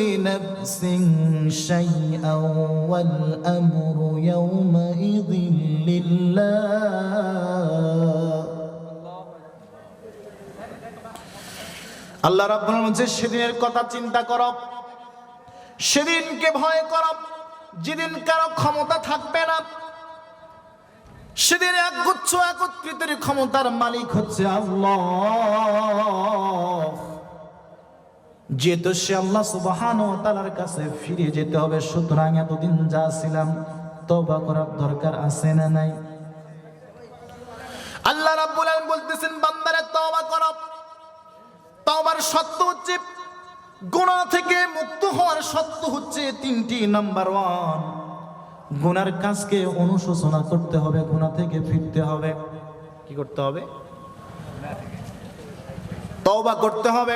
لنفس شيئا والأمر يومئذ لله আল্লাহ রাব্বুল আলামিন সেদিনের কথা চিন্তা করো, সেদিনকে ভয় করো যেদিন কারো ক্ষমতা থাকবে না। সেদিন একগুচ্ছ একত্রিতের ক্ষমতার মালিক হচ্ছে আল্লাহ। যেহেতু সে আল্লাহ সুবহানাহু ওয়া তাআলার কাছে ফিরে যেতে হবে, সুতরাং এতদিন যা ছিলাম তওবা করার দরকার আছে না নাই? আল্লাহ রাব্বুল আলামিন বলতেছেন বান্দারে তওবা করো। তওবার শর্ত হচ্ছে, গুনাহ থেকে মুক্ত হওয়ার শর্ত হচ্ছে তিনটি। নাম্বার 1, গুনার কাজকে অনুশোচনা করতে হবে, গুনাহ থেকে ফিরতে হবে। কি করতে হবে? তওবা করতে হবে,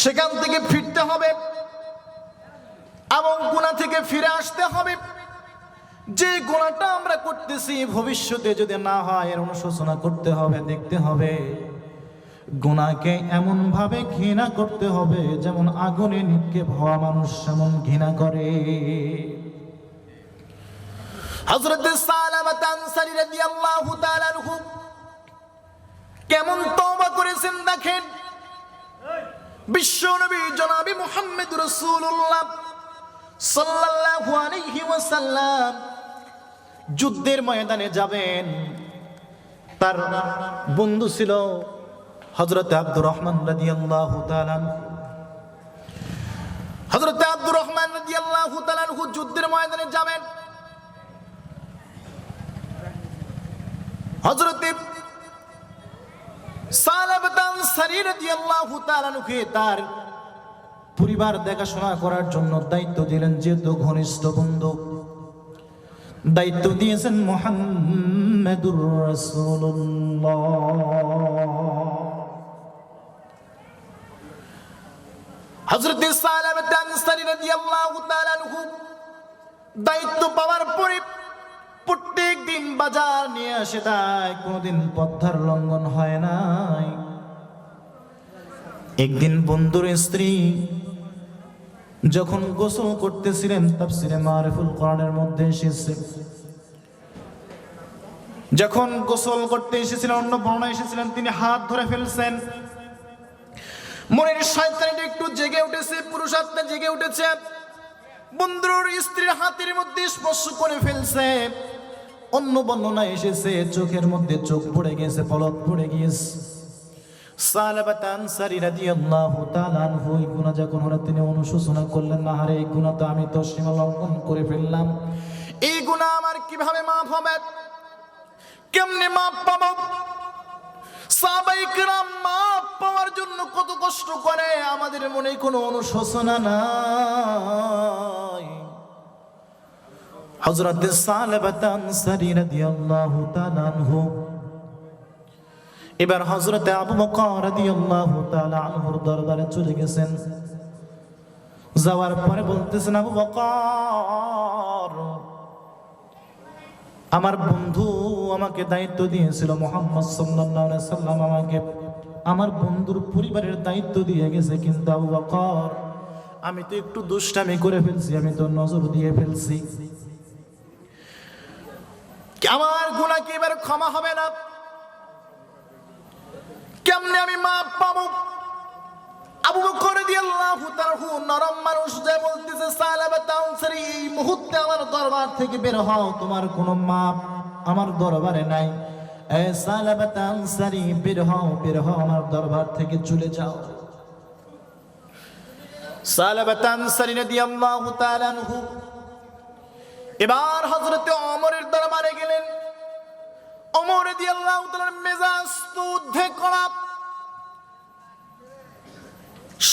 সেখান থেকে ফিরতে হবে এবং গুনাহ থেকে ফিরে আসতে হবে। যে গুনাহটা আমরা করতেছি ভবিষ্যতে যদি না হয় এর অনুশোচনা করতে হবে, দেখতে হবে। গুনাহকে এমন ভাবে ঘৃণা করতে হবে যেমন আগুনে নিক্ষেপ হওয়া মানুষ যেমন ঘৃণা করে। হযরত সালামা আনসারী রাদিয়াল্লাহু তাআলা আনহু কেমন তওবা করেছেন দেখেন। বিশ্বনবী জনাবে মুহাম্মদ রাসূলুল্লাহ সাল্লাল্লাহু আলাইহি ওয়াসাল্লাম যুদ্ধের ময়দানে যাবেন। তার বন্ধু ছিল হযরত আব্দুর রহমান রাদিয়াল্লাহু তাআলা। হযরত আব্দুর রহমান রাদিয়াল্লাহু তাআলা যুদ্ধের ময়দানে যাবেন। হযরত সালামা আনসারী রাদিয়াল্লাহু তাআলা তার পরিবার দেখাশোনা করার জন্য দায়িত্ব দিলেন। যেহেতু ঘনিষ্ঠ বন্ধু, দায়িত্ব দিয়েছেন মুহাম্মাদুর রাসূলুল্লাহ। হযরত সালামা আনসারী রাদিয়াল্লাহু তাআলা দায়িত্ব পাওয়ার পরে প্রত্যেক দিন বাজার নিয়ে আসে দেয়, কোনদিন পথের লঙ্ঘন হয় নাই। একদিন বন্ধুর স্ত্রী যখন গোসল করতেছিলেন, তাফসীরে মারিফুল কোরআনের মধ্যে এসেছে, যখন গোসল করতে এসেছিলেন, অন্য বর্ণনায় এসেছিলেন তিনি হাত ধরে ফেলছেন। মনের শয়তানটা একটু জেগে উঠেছে, পুরুষাত্মা জেগে উঠেছে। বন্ধুর স্ত্রীর হাতের মধ্যে স্পর্শ করে ফেলছে। অন্য বর্ণনায় এসেছে চোখের মধ্যে চোখ পড়ে গেছে, পলক পড়ে গিয়েছে। সালামা আনসারী রাদিয়াল্লাহু তাআলা আনহু এই গুনাহ যখন হলো তিনি অনুশোচনা করলেন, না হারে এই গুনাহ তো আমি তো সীমা লঙ্ঘন করে ফেললাম। এই গুনাহ আমার কিভাবে মাফ হবে? কেমনে মাফ পাবো? সাহাবায়ে কেরাম মাফ পাওয়ার জন্য কত কষ্ট করে, আমাদের মনে কোনো অনুশোচনা নাই। হযরত সালামা আনসারী রাদিয়াল্লাহু তাআলা আনহু এবার হযরত আবু বকর রাদিয়াল্লাহু তাআলা আনহুর দরবারে চলে গেছেন। যাওয়ার পরে বলতেছেন, আবু বকর, আমার বন্ধু আমাকে দায়িত্ব দিয়েছিল, মুহাম্মদ সাল্লাল্লাহু আলাইহি সাল্লাম আমাকে আমার বন্ধুর পরিবারের দায়িত্ব দিয়ে গেছে, কিন্তু আবু বকর আমি তো একটু দুষ্টামি করে ফেলছি, আমি তো নজর দিয়ে ফেলছি। আমার গুনাহ কি এবার ক্ষমা হবে না? কেমনে আমি মাফ পাবো? আবু বকর রাদিয়াল্লাহু তাআলা নরম মানুষ, যে বলতেছে সালামা আনসারী এই মুহূর্তে আমার দরবার থেকে বের হও, তোমার কোনো মাপ আমার দরবারে নাই। এ সালামা আনসারী বের হও, বের হও, আমার দরবার থেকে চলে যাও। সালামা আনসারী রাদিয়াল্লাহু তাআলা আনহু এবার হযরত ওমরের দরবারে গেলেন। ওমর রাদিয়াল্লাহু তাআলার মেজাজ তো উদ্বেগ করা।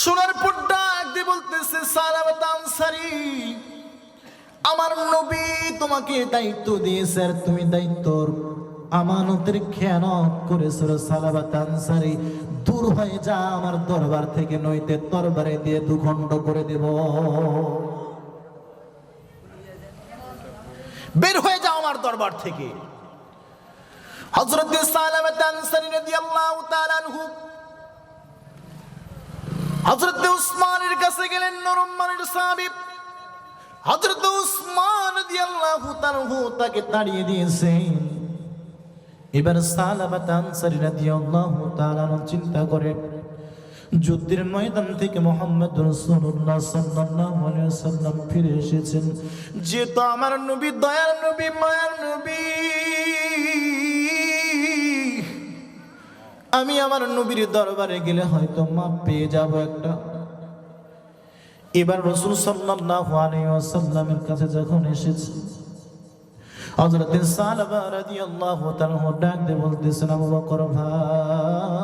শোনার পর ডাক দিয়ে বলতেছে, সালামা আনসারী, আমার নবী তোমাকে দায়িত্ব দিয়েছে আর তুমি দায়িত্বর আমানতের খেয়ানত করেছো। সালামা আনসারী, দূর হয়ে যা আমার দরবার থেকে, নইতে তরবারি দিয়ে দুখণ্ড করে দেব। বের হয়ে যাও আমার দরবার থেকে। হযরত সালামা আনসারী রাদিয়াল্লাহু তাআলা আনহু হযরত উসমানের কাছে গেলেন, নরম মানের সাহাবী। হযরত উসমান রাদিয়াল্লাহু তাআলা তাকে তাড়িয়ে দিয়েছেন। এবার সালাবা আনসারী রাদিয়াল্লাহু তাআলা চিন্তা করে যুদ্ধের ময়দান থেকে মুহাম্মদ রাসূলুল্লাহ সাল্লাল্লাহু আলাইহি ওয়াসাল্লাম ফিরে এসেছেন, যেহেতু আমার নবী দয়ার নবী মায়ার নবী, আমি আমার নবীর দরবারে গেলে হয়তো মাপ পেয়ে যাব একটা। এবার রাসূল সাল্লাল্লাহু আলাইহি ওয়াসাল্লামের কাছে যখন এসেছে, হযরত সালাবা রাদিয়াল্লাহু তাআলা ডাক দিয়ে বলতেছেন, আবু বকর ভাই,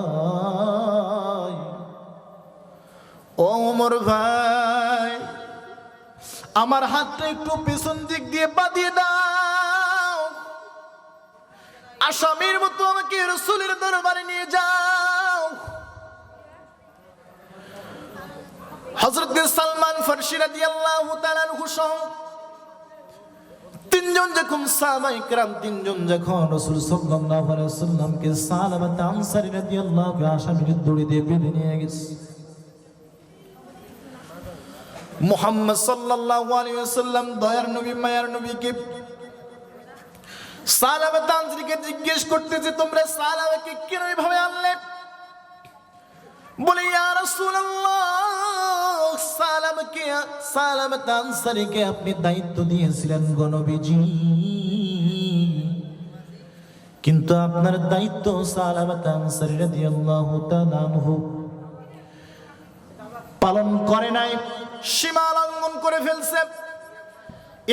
ও ওমর ভাই, আমার হাতটা একটু পেছন দিক দিয়ে বাঁধিয়ে দাও, আসামির মতো আমাকে রাসূলের দরবারে নিয়ে যাও। হযরত সালমান ফারসি রাদিয়াল্লাহু তাআলা আনহু সহ তিনজন যখন সাহাবায়ে কেরাম তিনজন যখন রাসূল সাল্লাল্লাহু আলাইহি ওয়াসাল্লামকে সালাবা আনসারী রাদিয়াল্লাহু আসামির দড়ি দিয়ে বেঁধে নিয়ে গেছে, মুহাম্মদ সাল্লাল্লাহু আলাইহি ওয়াসাল্লাম দয়ার নবী মায়ার নবীকে সালাবা আনসারীকে জিজ্ঞেস করতেছে, তোমরা সালাবাকে কেন এভাবে আনলে? বলে, ইয়া রাসূলুল্লাহ, সালাবা আনসারীকে আপনি দায়িত্ব দিয়েছিলেন গো নবীজি, কিন্তু আপনার দায়িত্ব সালাবা আনসারী রাদিয়াল্লাহু তাআলা আনহু পালন করে নাই, সীমা লঙ্ঘন করে ফেলছে।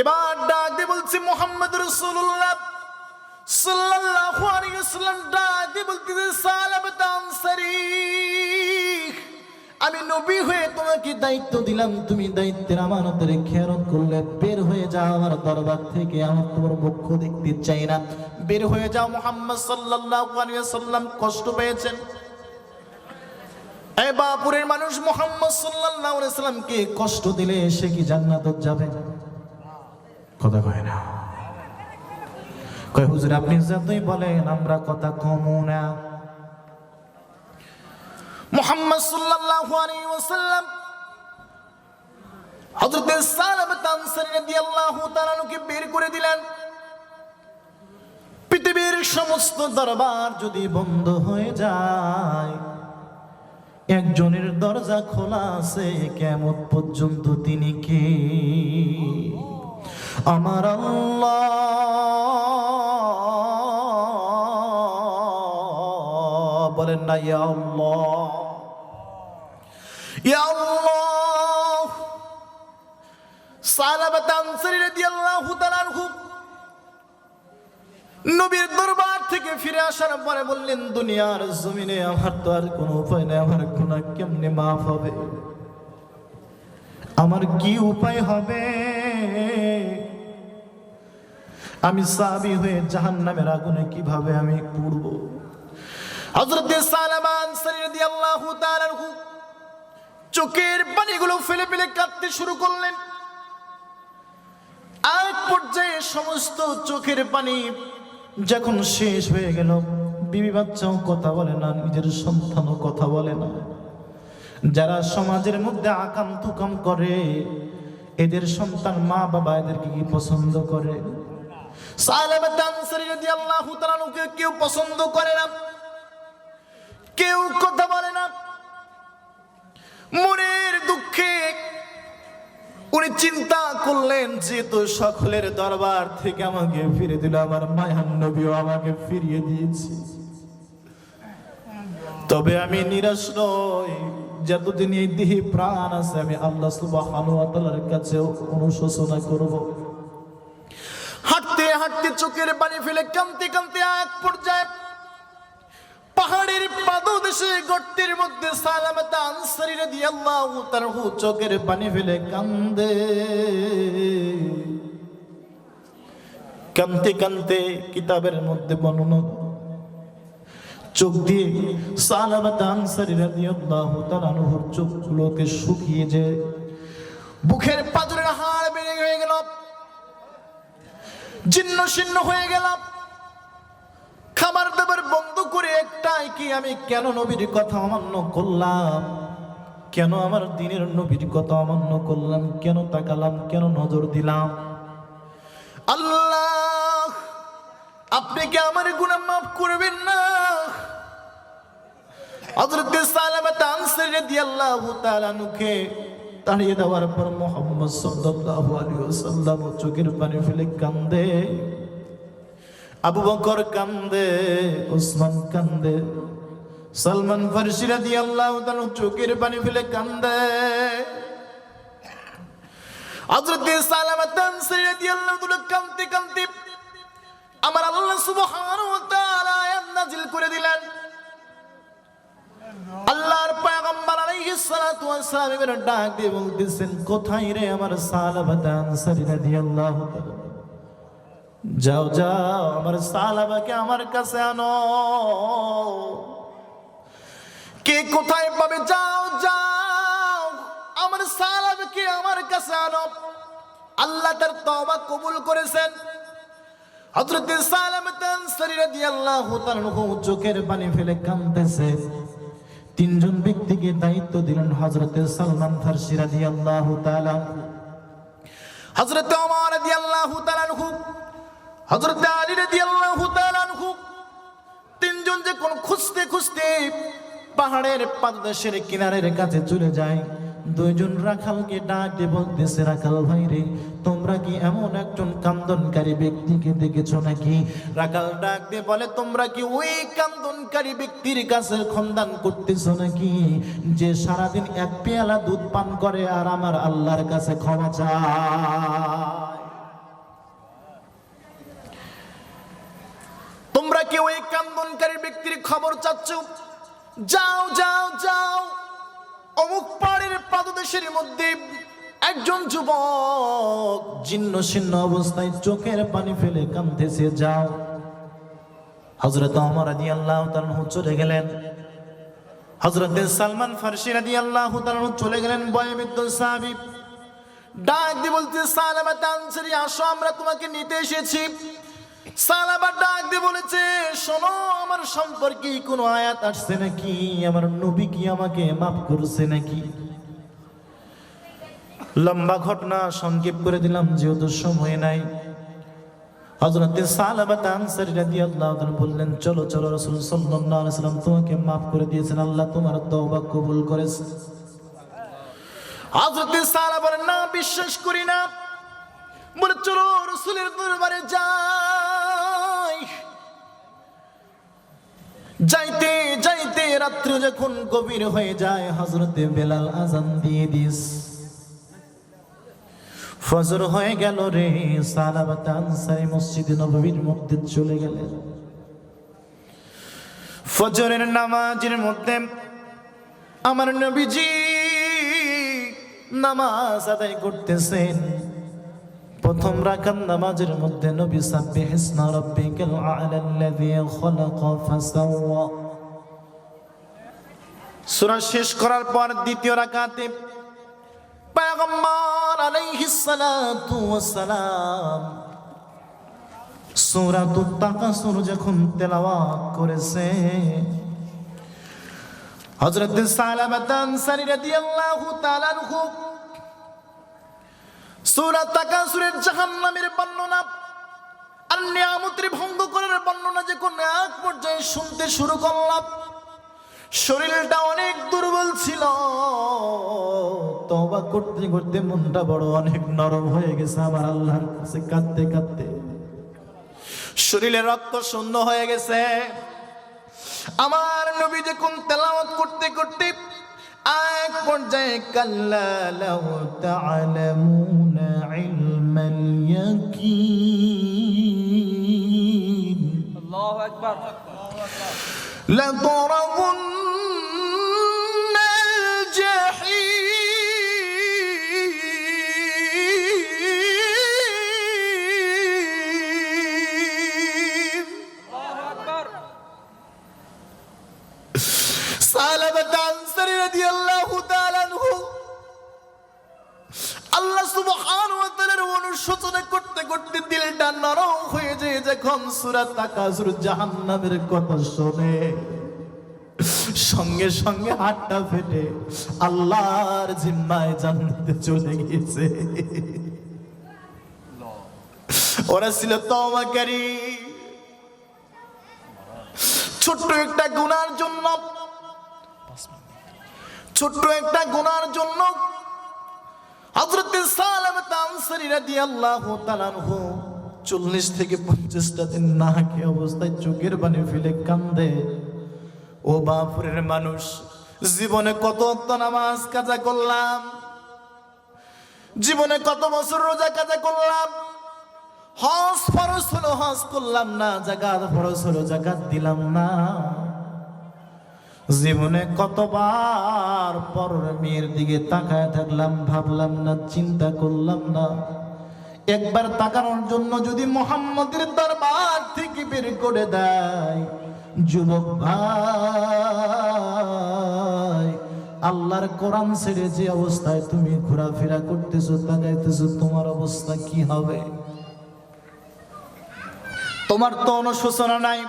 এবার ডাক দিয়ে বলছি, মুহাম্মদ রাসূলুল্লাহ সাল্লাল্লাহু আলাইহি ওয়াসাল্লাম ডাক দিয়ে বলতেছে, সালাবা আনসারী, আমি নবী হয়ে তোমাকে দায়িত্ব দিলাম, তুমি দায়িত্বের আমানতের খেয়ানত করলে, বের হয়ে যাও আমার দরবার থেকে, আমার তোমার মুখ দেখতে চাই না, বের হয়ে যাও। মুহাম্মদ সাল্লাল্লাহু আলাইহি ওয়াসাল্লাম কষ্ট পেয়েছেন। এই বাপুরের মানুষ মুহাম্মদ সাল্লাল্লাহু আলাইহি ওয়াসাল্লামকে কষ্ট দিলে সে কি জান্নাতে যাবে? কথা কয় না, কয় হুজুর আপনি যতই বলেন আমরা কথা কমও না। মুহাম্মদ সাল্লাল্লাহু আলাইহি ওয়াসাল্লাম হযরত সালাবা আনসারী রাদিয়াল্লাহু তাআলা কে বের করে দিলেন। পৃথিবীর সমস্ত দরবার যদি বন্ধ হয়ে যায়, একজনের দরজা খোলা আছে কিয়ামত পর্যন্ত, তিনি কে? আমার আল্লাহ। বলেন না ইয়া আল্লাহ, ইয়া আল্লাহ। সালাবা আনসারী রাদিয়াল্লাহু তাআলা আনহু নবীর দরবার থেকে ফিরে আসার পরে বললেন, দুনিয়ার জমিনে আমার তো আর কোনো উপায় নেই, আমার গুনাহ কেমনে মাফ হবে? আমার কি উপায় হবে? আমি সাহাবী হয়ে জাহান্নামের আগুনে কিভাবে আমি পুড়ব? হযরত সালাবা আনসারী রাদিয়াল্লাহু তাআলা আনহু চোখের পানিগুলো ফেলে ফেলে কাঁদতে শুরু করলেন। এক পর্যায়ে সমস্ত চোখের পানি যখন শেষ হয়ে গেল, বিবি বাচ্চাও কথা বলে না, নিজের সন্তানও কথা বলে না। যারা সমাজের মধ্যে আকাম তুকাম করে, এদের সন্তান মা বাবা এদেরকে কি পছন্দ করে? সালাবা আনসারী রাদিয়াল্লাহু তাআলা আনহুকে কেউ পছন্দ করে না, কেউ কথা বলে না। মনের দুঃখে উনি চিন্তা করলেন, যেহেতু সকলের দরবার থেকে আমাকে ফিরে দিল, আমার মায়ার নবীও আমাকে ফিরিয়ে দিয়েছে, তবে আমি নিরাশ নই। যতদিন এই দেহে প্রাণ আছে আমি আল্লাহ সুবহানাহু ওয়া তাআলার কাছে অনুশোচনা করব। হাঁটতে হাঁটতে চোখের পানি ফেলে কাঁদতে কাঁদতে এক পর্যায়ে পাহাড়ের পাদদেশে গর্তের মধ্যে সালাবা আনসারী রাদিয়াল্লাহু তাআলা চোখের পানি ফেলে কান্দে। কাঁদতে কাঁদতে কিতাবের মধ্যে বর্ণনা, চোখ দিয়ে সালাবা আনসারী রাদিয়াল্লাহু তাআলা চোখগুলোকে শুকিয়ে যায়, বুকের পাঁজরের হাড় বেড়ে হয়ে গেল, জীর্ণ শীর্ণ হয়ে গেল। খাবার দাবার বন্ধ করে একটাই কি, আমি কেন নবীর কথা অমান্য করলাম? কেন আমার দিনের নবীর কথা অমান্য করলাম, কেন তাকালাম, কেন নজর দিলাম? আল্লাহ, আপনি কি আমার গুনাহ মাফ করবেন না? হযরত সালামা আনসারী রাদিয়াল্লাহু তাআলা আনহুকে তাড়িয়ে দেওয়ার পর মুহাম্মদ সাল্লাল্লাহু আলাইহি ওয়াসাল্লাম চোখের পানি ফেলে কান্দে। আবু বকর কান্দে, ওসমান কান্দে, সালমান ফারসি রাদিয়াল্লাহু তাআলা চোখের পানি ফেলে কান্দে। হযরত সালামা আনসারী রাদিয়াল্লাহু তাআলা কাঁদতে কাঁদতে আমার আল্লাহ সুবহানাহু ওয়া তাআলা আয়াত নাযিল করে দিলেন। আল্লাহর পয়গম্বর আলাইহিস সালাতু ওয়াস সালাম এর ডাক দিয়ে বলতেছেন, কোথায় রে আমার সালামা আনসারী রাদিয়াল্লাহু তাআলা? যাও যাও, আমার সালামাকে আমার কাছে আনো। কে কোথায় পাবে? যাও যাও, আমার সালামাকে আমার কাছে আনো। আল্লাহ তার তওবা কবুল করেছেন। হযরত সালামা আনসারী রাদিয়াল্লাহু তাআলা চোখের পানি ফেলে কাঁদতেছে। তিনজন ব্যক্তিকে দায়িত্ব দিলেন, হযরত সালমান ফারসি রাদিয়াল্লাহু তাআলা, হযরত ওমর রাদিয়াল্লাহু তাআলা, হযরত আলী রাদিয়াল্লাহু তাআলা। তিনজন যে কোন খুঁজতে খুঁজতে পাহাড়ের পাদদেশের কিনারের কাছে চলে যায়। দুইজন রাখালকে ডাক দিয়ে বলতেছে, রাখাল ভাই রে, তোমরা কি এমন একজন কান্দনকারী ব্যক্তিকে দেখেছো নাকি? রাখাল ডাক দিয়ে বলে, তোমরা কি ওই কান্দনকারী ব্যক্তির কাছে খন্দান করতেছো নাকি, যে সারাদিন এক পেয়ালা দুধ পান করে আর আমার আল্লাহর কাছে ক্ষমা চায়? তোমরা কি ওই কান্দনকারী ব্যক্তির খবর চাচ্ছ? যাও যাও যাও, অমুক পাহাড়ের পাদদেশের মধ্যে একজন যুবক জীর্ণ শীর্ণ অবস্থায় চোখের পানি ফেলে কাঁদতেছে, যাও। হযরত ওমর রাদিয়াল্লাহু তাআলা চলে গেলেন। হযরত সালমান ফারসি রাদিয়াল্লাহু তাআলা চলে গেলেন। বয়োবৃদ্ধ সাহাবী ডাক দিয়ে বলতে, সালামা আনসারী আসো, আমরা তোমাকে নিতে এসেছি। সালামা ডাক দিয়ে বলেছে, শোনো, আমার সম্পর্কে কোনো আয়াত আসছে নাকি? আমার নবী কি আমাকে মাফ করছে নাকি? লম্বা ঘটনা সংক্ষেপ করে দিলাম যেহেতু সময় নাই। হযরত সালামা আনসারী রাদিয়াল্লাহু তাআলা বললেন, চলো চলো, রাসূল সাল্লাল্লাহু আলাইহি ওয়াসাল্লাম তোমাকে মাফ করে দিয়েছেন, আল্লাহ তোমার তওবা কবুল করেছে। হযরত সালামা বলেন, না, বিশ্বাস করি না। বলে, চলো রাসূলের দরবারে যাই। যাইতে যাইতে রাত্রি যখন গভীর হয়ে যায়, হযরতে বেলাল আযান দিয়ে দিস, ফজর হয়ে গেল রে। সালামা আনসারী মসজিদে নববীর মধ্যে চলে গেলেন। ফজরের নামাজের মধ্যে আমার নবীজি নামাজ আদায় করতেছেন। প্রথম রাকাত নামাজের মধ্যে নবী সাব্বিহিসমা রাব্বিকাল আ'লাল্লাযী খালাকা ফাসাওয়া সূরা শেষ করার পর দ্বিতীয় রাকাতে পয়গম্বর আলাইহিস সালাতু ওয়াস সালাম সূরাতুত তাকাসুর যখন তেলাওয়াত করেছে, হযরত সালামা আনসারী রাদিয়াল্লাহু তাআলা আনহু সূরা তাকাসুরের জাহান্নামের বর্ণনা আর নিয়ামতের ভঙ্গ করার বর্ণনা যখন এক পর্যায়ে শুনতে শুরু করলাম, শরীরটা অনেক দুর্বল ছিল। তওবা করতে করতে মনটা বড় অনেক নরম হয়ে গেছে আমার আল্লাহর কাছে কাঁদতে কাঁদতে। শরীরে রক্ত শূন্য হয়ে গেছে। আমার নবী যখন তেলাওয়াত করতে করতে এক পর্যায়ে, কাল্লা লাউ তা'লামুনা ইলমাল ইয়াকিন, আল্লাহু আকবার, লাতারাবুন্নাল জাহিম, আল্লাহু আকবার। সালামা আনসারী রাদিয়াল্লাহু তাআলা আনহু আল্লাহ সুবহানাহু ওয়া তাআলার অনুশোচনা করতে করতে দিলটা নরম হয়ে যায়। যখন সূরা তাকাসুর জাহান্নামের কথা শুনে, সঙ্গে সঙ্গে হাতটা ফেটে আল্লাহর জিম্মায় জান্নাতে চলে গিয়েছে। ওরা ছিল তওবাকারী। ছোট্ট একটা গুনার জন্য, ছোট্ট একটা গুনার জন্য হযরত সালামা আনসারী রাদিয়াল্লাহু তাআলা আনহু 40 থেকে 50টা দিন না খেয়ে অবস্থায় চোখের পানি ফেলে কান্দে। ও বাপুরের মানুষ, জীবনে কত ওয়াক্ত নামাজ কাজা করলাম, জীবনে কত বছর রোজা কাজা করলাম, হজ ফরজ হলো হজ করলাম না, যাকাত ফরজ হলো যাকাত দিলাম না, জীবনে কতবার পরের মেয়ের দিকে তাকায় থাকলাম, ভাবলাম না, চিন্তা করলাম না। একবার তাকানোর জন্য যদি মুহাম্মদের দরবার থেকে বের করে দেয়, যুবক ভাই, আল্লাহর কোরআন ছেড়ে যে অবস্থায় তুমি ঘোরাফেরা করতেছো, তাকাইতেছো, তোমার অবস্থা কি হবে? তোমার তো অনুশোচনা নাই।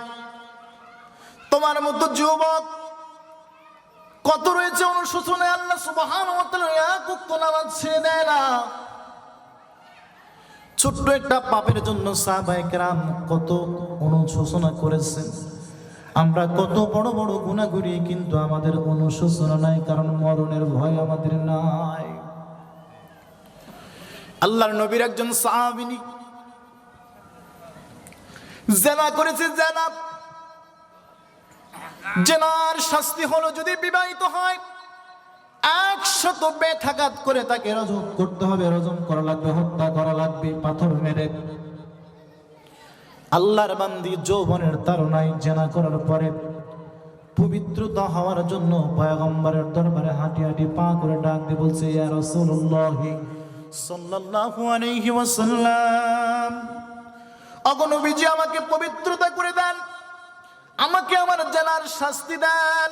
তোমার মতো যুবক কত রয়েছে অনুশোচনায়, আল্লাহ সুবহানাহু ওয়া তাআলা এক ওয়াক্ত নামাজ ছেড়ে দেয় না। ছোট্ট একটা পাপের জন্য সাহাবায়ে কেরাম কত অনুশোচনা করেছেন। আমরা কত বড় বড় গুনাহ করি, কিন্তু আমাদের অনুশোচনা নাই, কারণ মরণের ভয় আমাদের নাই। আল্লাহর নবীর একজন সাহাবী জিনা করেছে। জিনার শাস্তি হলো যদি বিবাহিত হয় 100 বেথাকাত করে তাকে রজম করতে হবে, রজম করা লাগবে, হত্যা করা লাগবে, পাথর মেরে। আল্লাহর বান্দি যৌবনের তাড়নায় জিনা করার পরে পবিত্রতা হওয়ার জন্য পয়গম্বরের দরবারে হাঁটি হাঁটি পা করে ডাক দিয়ে বলছে, ইয়া রাসূলুল্লাহ সাল্লাল্লাহু আলাইহি ওয়াসাল্লাম, ওগো নবীজি, আমাকে পবিত্রতা করে দেন, আমাকে আমার জিনার শাস্তি দেন।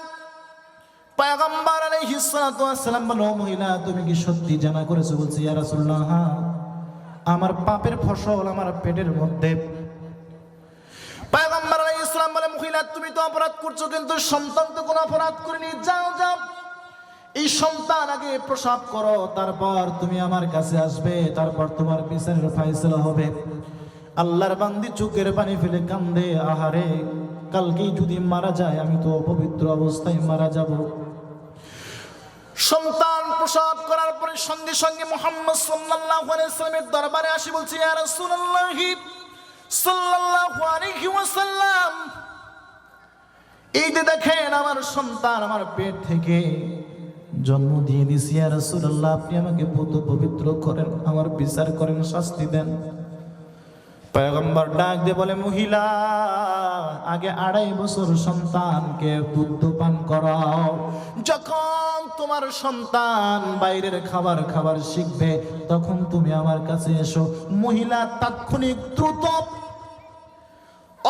পয়গম্বর আলাইহিস সালাতু ওয়াস সালাম বলল, মহিলা, তুমি কি সত্যি জিনা করেছো? বলছে, ইয়া রাসূলুল্লাহ, আমার পাপের ফসল আমার পেটের মধ্যে। পয়গম্বর আলাইহিস সালাম বলে, মহিলা, তুমি তো অপরাধ করছো, কিন্তু সন্তান তো কোনো অপরাধ করেনি, যাও যাও, এই সন্তান আগে প্রসব করো, তারপর তুমি আমার কাছে আসবে, তারপর তোমার বিচারের ফয়সালা হবে। আল্লাহর বান্দি চোখের পানি ফেলে কান্দে, আহারে, কালকেই যদি মারা যায়, আমি তো অপবিত্র অবস্থায় মারা যাব। সন্তান প্রসব করার পরে সঙ্গে সঙ্গে মুহাম্মদ সাল্লাল্লাহু আলাইহি ওয়াসাল্লামের দরবারে আসি, বলছে, ইয়া রাসূলুল্লাহ সাল্লাল্লাহু আলাইহি ওয়াসাল্লাম, এই যে দেখেন আমার সন্তান আমার পেট থেকে জন্ম দিয়ে দিছি, ইয়া রাসূলুল্লাহ, আপনি আমাকে পবিত্র করেন, আমার বিচার করেন, শাস্তি দেন। পয়গম্বর ডাক দিয়ে বলে, মহিলা, আগে 2.5 বছর সন্তানকে দুধ পান করাও। যখন তোমার সন্তান বাইরের খাবার শিখবে, তখন তুমি আমার কাছে এসো। মহিলা তাৎক্ষণিক দ্রুত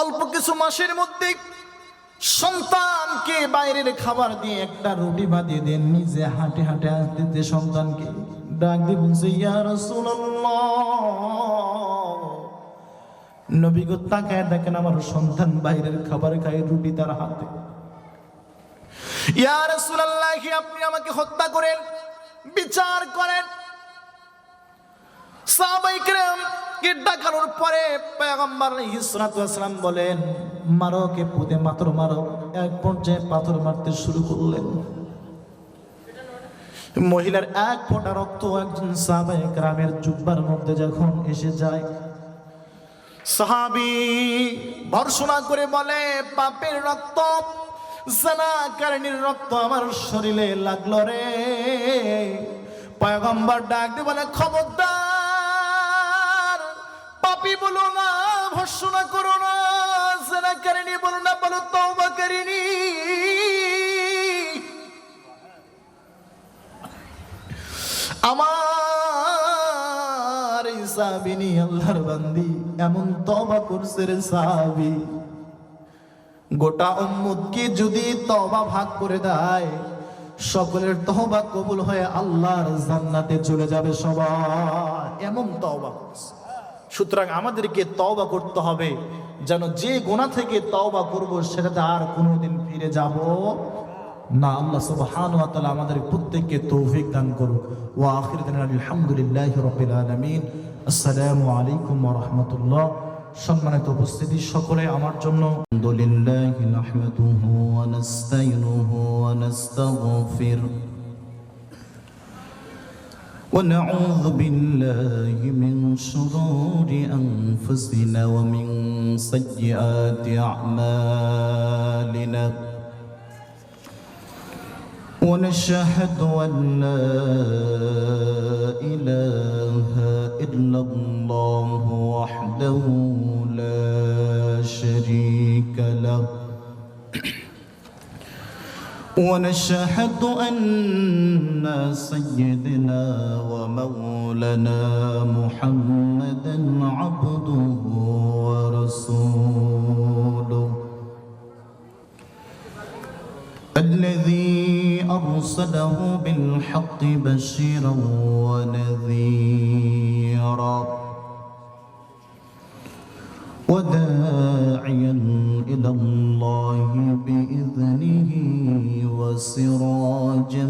অল্প কিছু মাসের মধ্যে সন্তানকে বাইরের খাবার দিয়ে একটা রুটি বাঁধিয়ে দেন, নিজে হাঁটে হাঁটে আসতে সন্তানকে ডাক দিয়ে বলছে, ইয়া রাসূলুল্লাহ, নবী গো, তাকায় দেখেন আমার সন্তান বাইরের খাবার খায়, রুটি তার হাতে। ইয়া রাসূলুল্লাহ, আপনি আমাকে হত্যা করেন, বিচার করেন। সাহাবায়ে কেরাম কে ডাকানোর পরে পয়গম্বর আলাইহিস সালাতু ওয়াস সালাম বলেন, মারো, কে পুঁতে মাত্র মারো। এক পর্যায়ে পাথর মারতে শুরু করলেন। মহিলার এক ফোঁটা রক্ত একজন সাহাবায়ে কেরামের জুব্বার মধ্যে যখন এসে যায়, সাহাবী ভর্ৎসনা করে বলে, পাপের রক্ত, জিনাকারিনীর রক্ত আমার শরীরে লাগলো রে। পয়গম্বর ডাক দিয়ে বলে, খবরদার, পাপী বলো না, ভর্ৎসনা করো না, জিনাকারিনী বলো না, বলো তওবাকারিনী। আমার এই সাহাবী আল্লাহর বান্দি এমন তওবা করছে রে সাহাবী, গোটা উম্মতকে যদি তওবা ভাগ করে দেয়, সকলের তওবা কবুল হয়ে আল্লাহর জান্নাতে চলে যাবে সবাই, এমন তওবা করছে। সুতরাং আমাদেরকে তওবা করতে হবে, যেন যে গুনাহ থেকে তওবা করব সেটাতে আর কোনোদিন ফিরে যাব না। আল্লাহ সুবহানাহু ওয়া তাআলা আমাদের প্রত্যেককে তৌফিক দান করুক। ওয়া আখিরু দাওয়ানা আলহামদুলিল্লাহি রাব্বিল আলামিন। আসসালামু আলাইকুম ওয়া রাহমাতুল্লাহ। সম্মানিত উপস্থিতি, সকলে আমার জন্য আলহামদুলিল্লাহি নাহমাদুহু ওয়া নাস্তাইনুহু ওয়া নাস্তাগফির ونعوذ بالله من شرور أنفسنا ومن سيئات أعمالنا ونشهد أن لا إله إلا الله وحده لا شريك له ونشهد أن سيدنا ومولانا محمدا عبده ورسوله الذي أرسله بالحق بشيرا ونذيرا وداعيا إلى الله بإذنه وسراجا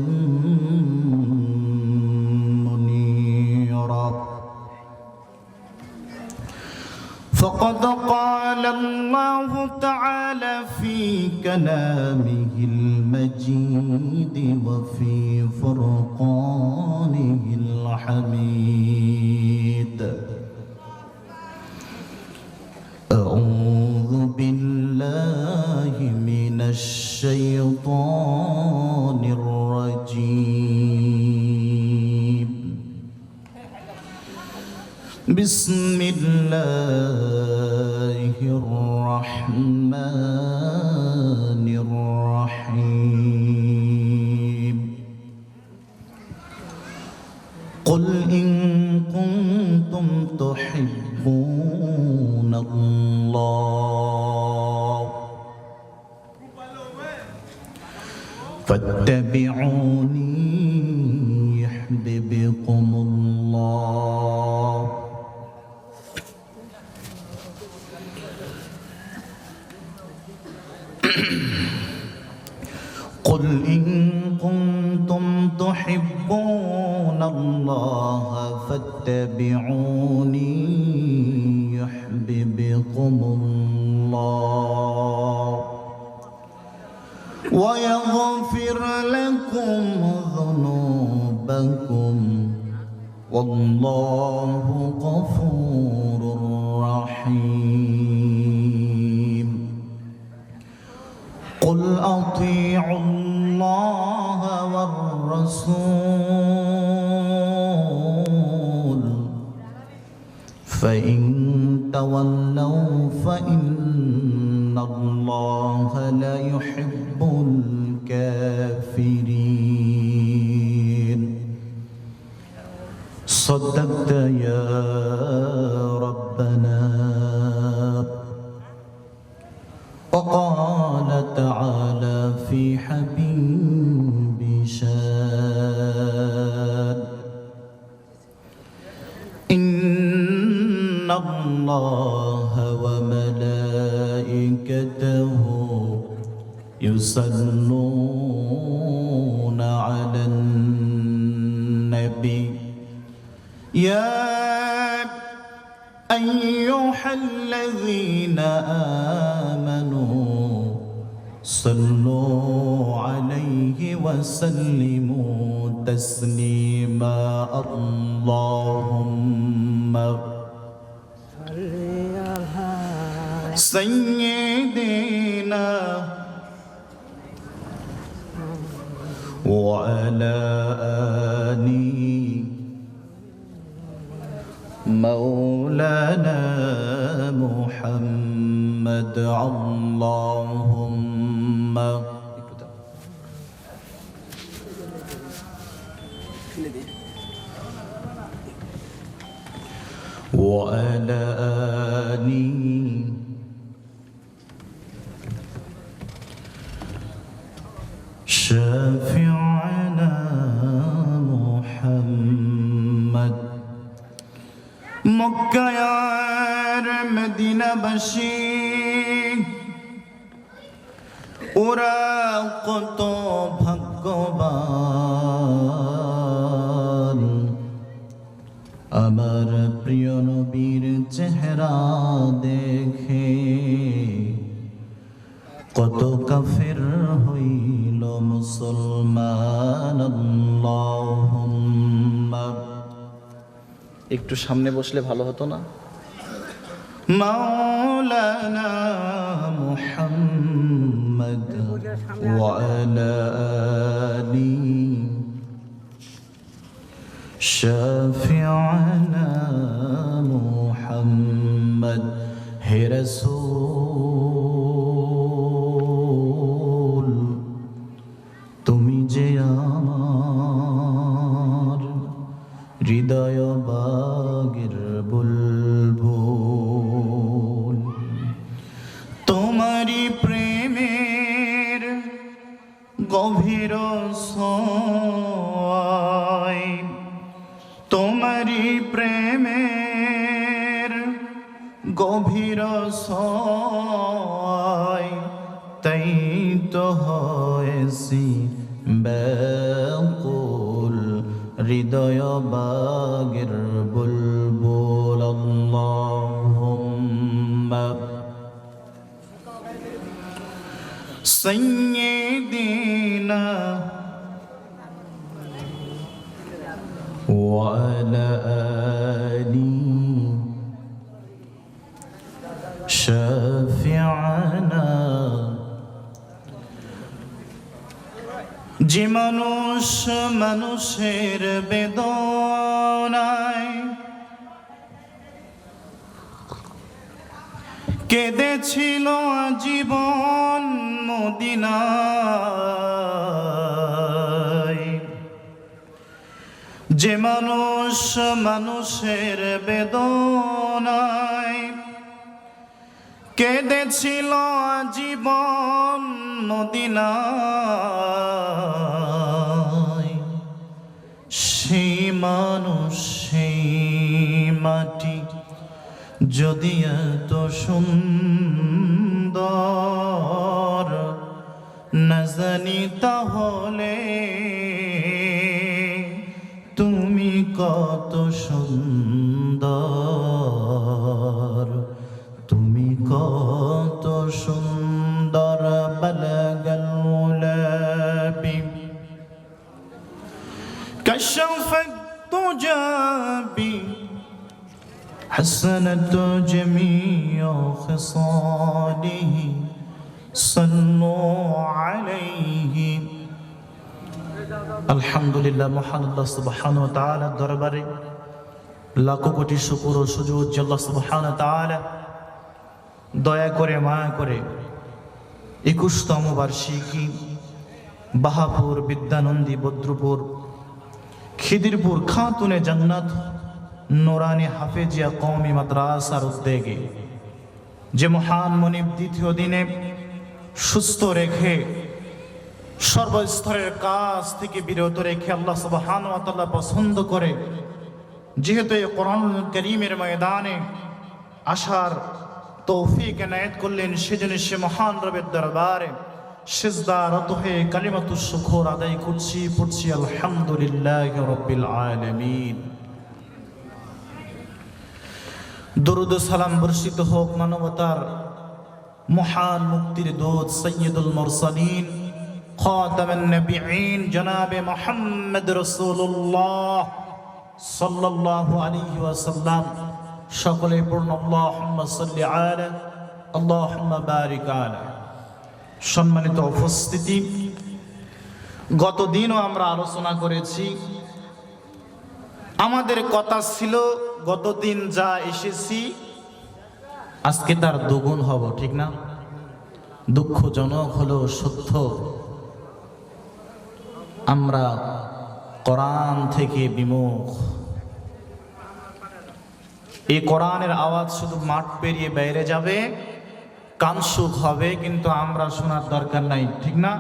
منيرا فقد قال الله تعالى في كلامه المجيد وفي فرقانه الحميد أعوذ بالله من الشيطان الرجيم بسم الله الرحمن الرحيم قل إن كنتم تحبون الله فاتبعوني يحببكم الله قل إن كنتم تحبون الله فاتبعوني يحببكم الله ويغفر لكم ذنوبكم والله غفور رحيم قل أطيعوا الله والرسول فإن تولوا فإن الله لا يحب الكافرين صدقت يا ربنا وقال تعالى في حبيب شاد إن الله وملائكته يصلون على النبي يا أيها الذين آمنوا صلوا عليه وسلموا تسليما اللهم سيدنا وعلى آله مولانا محمد اللهم وعلى آله شافعنا محمد মক্কা আর মদিনাবাসী ওরা কত ভাগ্যবান আমার প্রিয় নবীর চেহারা দেখে কত কাফের হইল মুসলমান। আল্লাহুম্মা একটু সামনে বসলে ভালো হতো না? মাওলানা মুহাম্মদ ওয়া আলা আলি শাফি'ানা মুহাম্মদ হে রাসূল তুমি যে আমার হৃদয় বাগের বুলবুল, তোমারি প্রেমের গভীর সোয়, তোমারি প্রেমের গভীর সোয়, তাই তো হয়েছি ব্যাকুল হৃদয় বাগের বুলবুল। আল্লাহুম্মা সাইয়্যিদিনা ওয়া আলা আলি শাফি'ানা। যে মানুষ মানুষের বেদনায় কেঁদেছিল জীবন মদিনায়, যে মানুষ মানুষের বেদনায় কেঁদেছিল জীবন মদিনায়, সেই মানুষ সেই মাটি যদি এত সুন্দর না জানি তাহলে তুমি কত সুন্দর, তুমি কত সুন্দর। বালাগাল উলাবি কাশফাত তুজাবি حسنت جميع خصاله صلوا عليه। আলহামদুলিল্লাহ, মহান আল্লাহ সুবহানাহু ওয়া তাআলার দরবারে লাখো কোটি শুকর ও সুজুদ যে আল্লাহ সুবহানাহু ওয়া তাআলা দয়া করে মায়া করে 21তম বার্ষিকী বাহাপুর বিদ্যানন্দী বদ্রপুর খিদিরপুর খাতুনে জান্নাত নুরানি হাফেজিয়া কওমি মাদ্রাসার উদ্যোগে যে মহান মনিব দ্বিতীয় দিনে সুস্থ রেখে সর্বস্তরের কাজ থেকে বিরত রেখে আল্লাহ সুবহানাহু ওয়া তাআলা পছন্দ করে যেহেতু এই কোরআনুল কারীমের ময়দানে আসার তৌফিক এনায়েত করলেন, সেজন্য সে মহান রবের দরবারে সিজদারত হয়ে কালিমাতুশ শুকর আদায় পড়ছি আলহামদুলিল্লাহি রাব্বিল আলামিন। দরুদ ও সালাম বর্ষিত হোক মানবতার মহান মুক্তির দূত সৈয়দুল মুরসালিন খাতামুন নবিয়্যিন জনাবে মুহাম্মদ রাসূলুল্লাহ সাল্লাল্লাহু আলাইহি ওয়াসাল্লাম। সকলে পূর্ণ আল্লাহুম্মা সাল্লি আলা আল্লাহুম্মা বারিক আলা। সম্মানিত উপস্থিতি, গতদিনও আমরা আলোচনা করেছি, আমাদের কথা ছিল গতদিন যা এসেছি আজকে তার দ্বিগুণ হব, ঠিক না? দুঃখজনক হলেও সত্য, আমরা কোরআন থেকে বিমুখ। এই কোরআনের আওয়াজ শুধু মাঠ পেরিয়ে বাইরে যাবে, কানসুখ হবে, কিন্তু আমরা শোনার দরকার নাই, ঠিক না?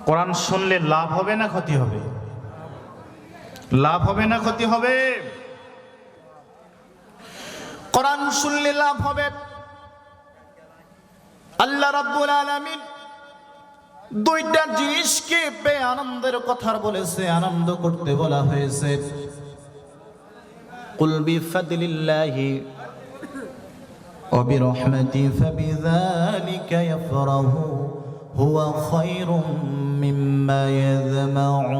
কোরআন শুনলে লাভ হবে না ক্ষতি হবে? লাভ হবে না ক্ষতি হবে? কোরআন শুনলে লাভ হবে। আল্লাহ আল্লাহ রাব্বুল আলামিন দুইটা জিনিসকে পেয়ে আনন্দের কথা বলেছে, আনন্দ করতে বলা হয়েছে। কুল বিফাদলিল্লাহি ওয়া বিরহমাতিহি ফাবিযালিকা ইয়াফরাহু হুয়া খায়রুম মিম্মা ইয়াজমাউন।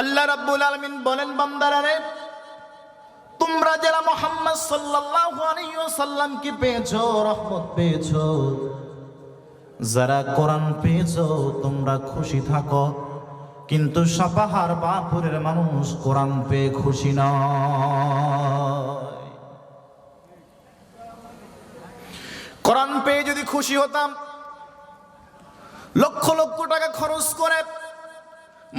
আল্লাহ রাব্বুল আলামিন বলেন, বান্দারা রে, তোমরা যারা মুহাম্মদ সাল্লাল্লাহু আলাইহি ওয়াসাল্লামকে পেয়েছো, রহমত পেয়েছো, যারা কোরআন পেয়েছো, তোমরা খুশি থাকো। কিন্তু সাপাহার বাপুরের মানুষ কোরআন পেয়ে খুশি নয়। কোরআন পেয়ে যদি খুশি হতাম, লক্ষ লক্ষ টাকা খরচ করে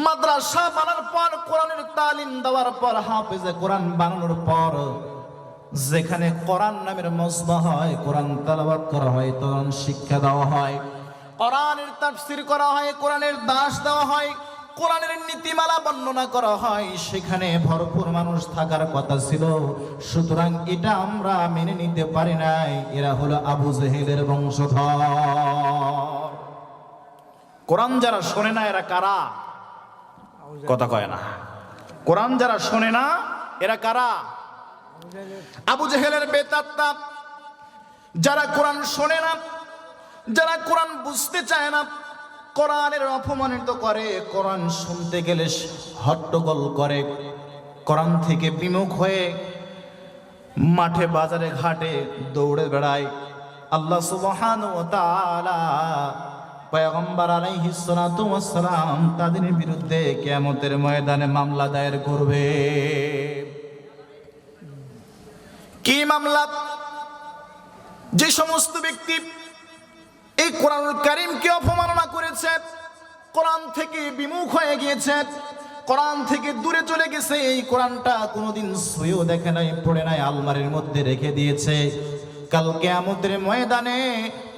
মাদ্রাসা বানানোর পর, কোরআনের তালিম দেওয়ার পর, হাফেজে কোরআন বানানোর পর, যেখানে কোরআন নামের মজমা হয়, কোরআন তেলাওয়াত করা হয়, কোরআন শিক্ষা দেওয়া হয়, কোরআনের তাফসীর করা হয়, কোরআনের দাস দেওয়া হয়, কোরআনের নীতিমালা বর্ণনা করা হয়, সেখানে ভরপুর মানুষ থাকার কথা ছিল। সুতরাং এটা আমরা মেনে নিতে পারি নাই। এরা হলো আবু জেহেলের বংশধর। কোরআন যারা শোনে না এরা কারা? কথা কয় না। কোরআন যারা শোনে না এরা কারা? আবু জেহেলের বেতাত্তা। যারা কোরআন শোনে না, যারা কোরআন বুঝতে চায় না, কোরআনের অপমানিত করে, কোরআন শুনতে গেলে হট্টগোল করে, কোরআন থেকে বিমুখ হয়ে মাঠে বাজারে ঘাটে দৌড়ে বেড়ায়, আল্লাহ সুবহানাহু ওয়া তাআলা পয়গম্বর আলাইহিস সালাতু ওয়াস সালাম তাদের বিরুদ্ধে কিয়ামতের ময়দানে মামলা দায়ের করবে। কি মামলা? যে সমস্ত ব্যক্তি এই কোরআনুল কারীমকে অপমাননা করেছে, কোরআন থেকে বিমুখ হয়ে গিয়েছে, কোরআন থেকে দূরে চলে গেছে, এই কোরআনটা কোনোদিন ছুঁয়েও দেখে নাই, পড়ে নাই, আলমারির মধ্যে রেখে দিয়েছে, কাল কিয়ামতের ময়দানে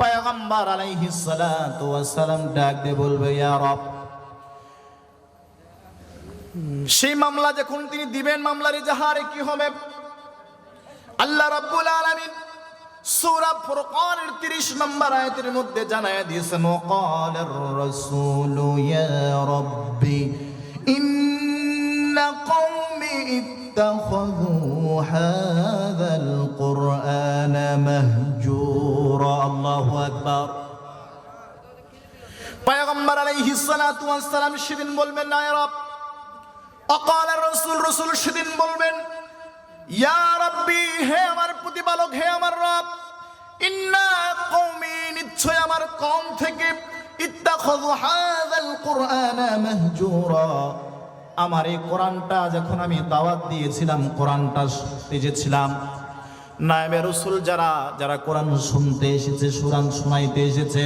পয়গম্বর আলাইহিস সালাতু ওয়াস সালাম ডাক দিয়ে বলবে, ইয়া রব। সেই মামলা যখন তিনি দিবেন, মামলার ইজাহারে কি হবে? আল্লাহ রাব্বুল আলামিন সূরা ফুরকানের 30 নম্বর আয়াতের মধ্যে জানায়া দিয়েছেন, ওয়াকালার রাসূলু ইয়া রাব্বি ইন্না কওমি ইত্তাখাযু হাযাল কুরআনা মাহজুরা। আল্লাহু আকবার। পয়গম্বর আলাইহিস সালাতু ওয়াস সালাম সেদিন বলবেন, না ইয়া রব। ওয়াকালার রাসূল, রাসূল সেদিন বলবেন, ইয়া রাব্বি, হে আমার প্রতিপালক, হে আমার রব, ইন্না কওমি, নিশ্চয় আমার কওম থেকে, ইত্তাখাযু হাযাল কুরআনা মাহজুরা, আমার এই কোরআনটা যখন আমি দাওয়াত দিয়েছিলাম, কোরআনটা শুনতেছিলাম, নায়েবে রাসূল যারা কোরআন শুনতে এসেছে, কোরআন শোনাইতে এসেছে,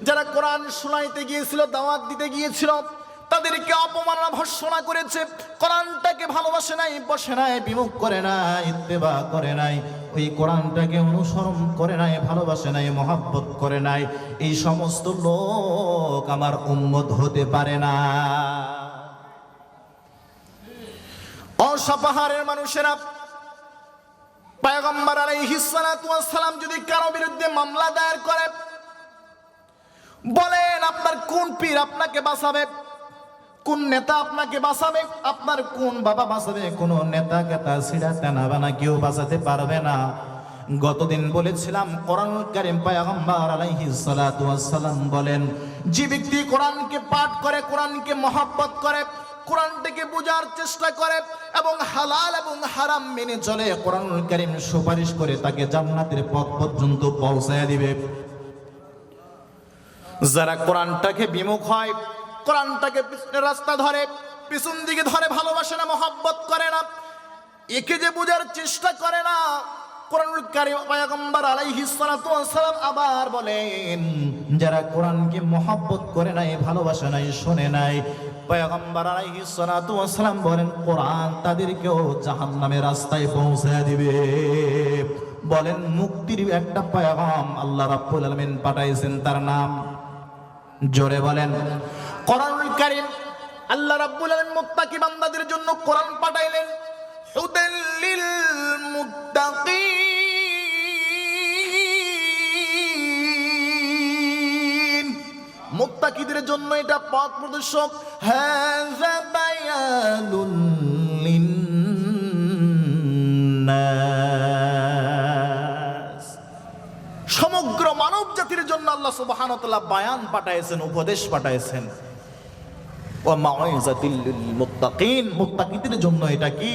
যারা কোরআন শোনাইতে গিয়েছিল, দাওয়াত দিতে গিয়েছিল, তাদেরকে অপমাননা ভর্ৎসনা করেছে, কোরআনটাকে ভালোবাসে নাই, বসে নাই, বিমুখ করে নাই, ইত্তেবা করে নাই, ওই কোরআনটাকে অনুসরণ করে নাই, ভালোবাসে নাই, মহব্বত করে নাই, এই সমস্ত লোক আমার উম্মত হতে পারে না। অসাপাহারের মানুষেরা, পয়গম্বর আলাইহিস সালাতু ওয়াস সালাম যদি কারো বিরুদ্ধে মামলা দায়ের করে, বলেন আপনার কোন পীর আপনাকে বাঁচাবে, কোন নেতা আপনাকে বাঁচাবে, আপনার কোন বাবা বাঁচাবে? কোন নেতা কেতা সিরা তেনা বানা কেউ বাঁচাতে পারবে না। গতদিন বলেছিলাম, কোরআনুল কারীম পয়গম্বর আলাইহিস সালাতু ওয়াস সালাম বলেন, যে ব্যক্তি কোরআনকে পাঠ করে, কোরআনকে মহব্বত করে, কোরআনটাকে বোঝার চেষ্টা করে এবং হালাল এবং হারাম মেনে চলে, কোরআনুল কারীম সুপারিশ করে তাকে জান্নাতের পথ পর্যন্ত পৌঁছায় দিবে। যারা কোরআনটাকে বিমুখ হয়, কোরআনটাকে পিছনের রাস্তা ধরে, পিছন দিকে ধরে, ভালোবাসে না, মহব্বত করে না, একে যে বোঝার চেষ্টা করে না, কোরআনুল কারীম পয়গম্বর আলাইহিস সালাতু ওয়াস সালাম আবার বলেন, যারা কোরআনকে মহব্বত করে নাই, ভালোবাসে নাই, শোনে নাই, পয়গম্বর আলাইহিস সালাতু ওয়াস সালাম বলেন, কোরআন তাদেরকেও জাহান্নামের রাস্তায় পৌঁছায় দিবে। বলেন, মুক্তির একটা পয়গাম আল্লাহ রাব্বুল আলামিন পাঠাইছেন, তার নাম জোরে বলেন কোরআনুল কারীম। আল্লাহ রাব্বুল আলামিন মুত্তাকি বান্দাদের জন্য কোরআন পাঠাইলেন, হুদাল লিল মুত্তাকিন, মুত্তাকিদের জন্য এটা পথ প্রদর্শক। হাযা বায়ানুল লিন্নাস, সমগ্র মানব জাতির জন্য আল্লাহ সুবহানাহু ওয়া তাআলা বায়ান পাঠাইছেন, উপদেশ পাঠাইছেন। ওয়া মাউইযাতুল লিল মুত্তাকিন, মুত্তাকিদের জন্য এটা কি?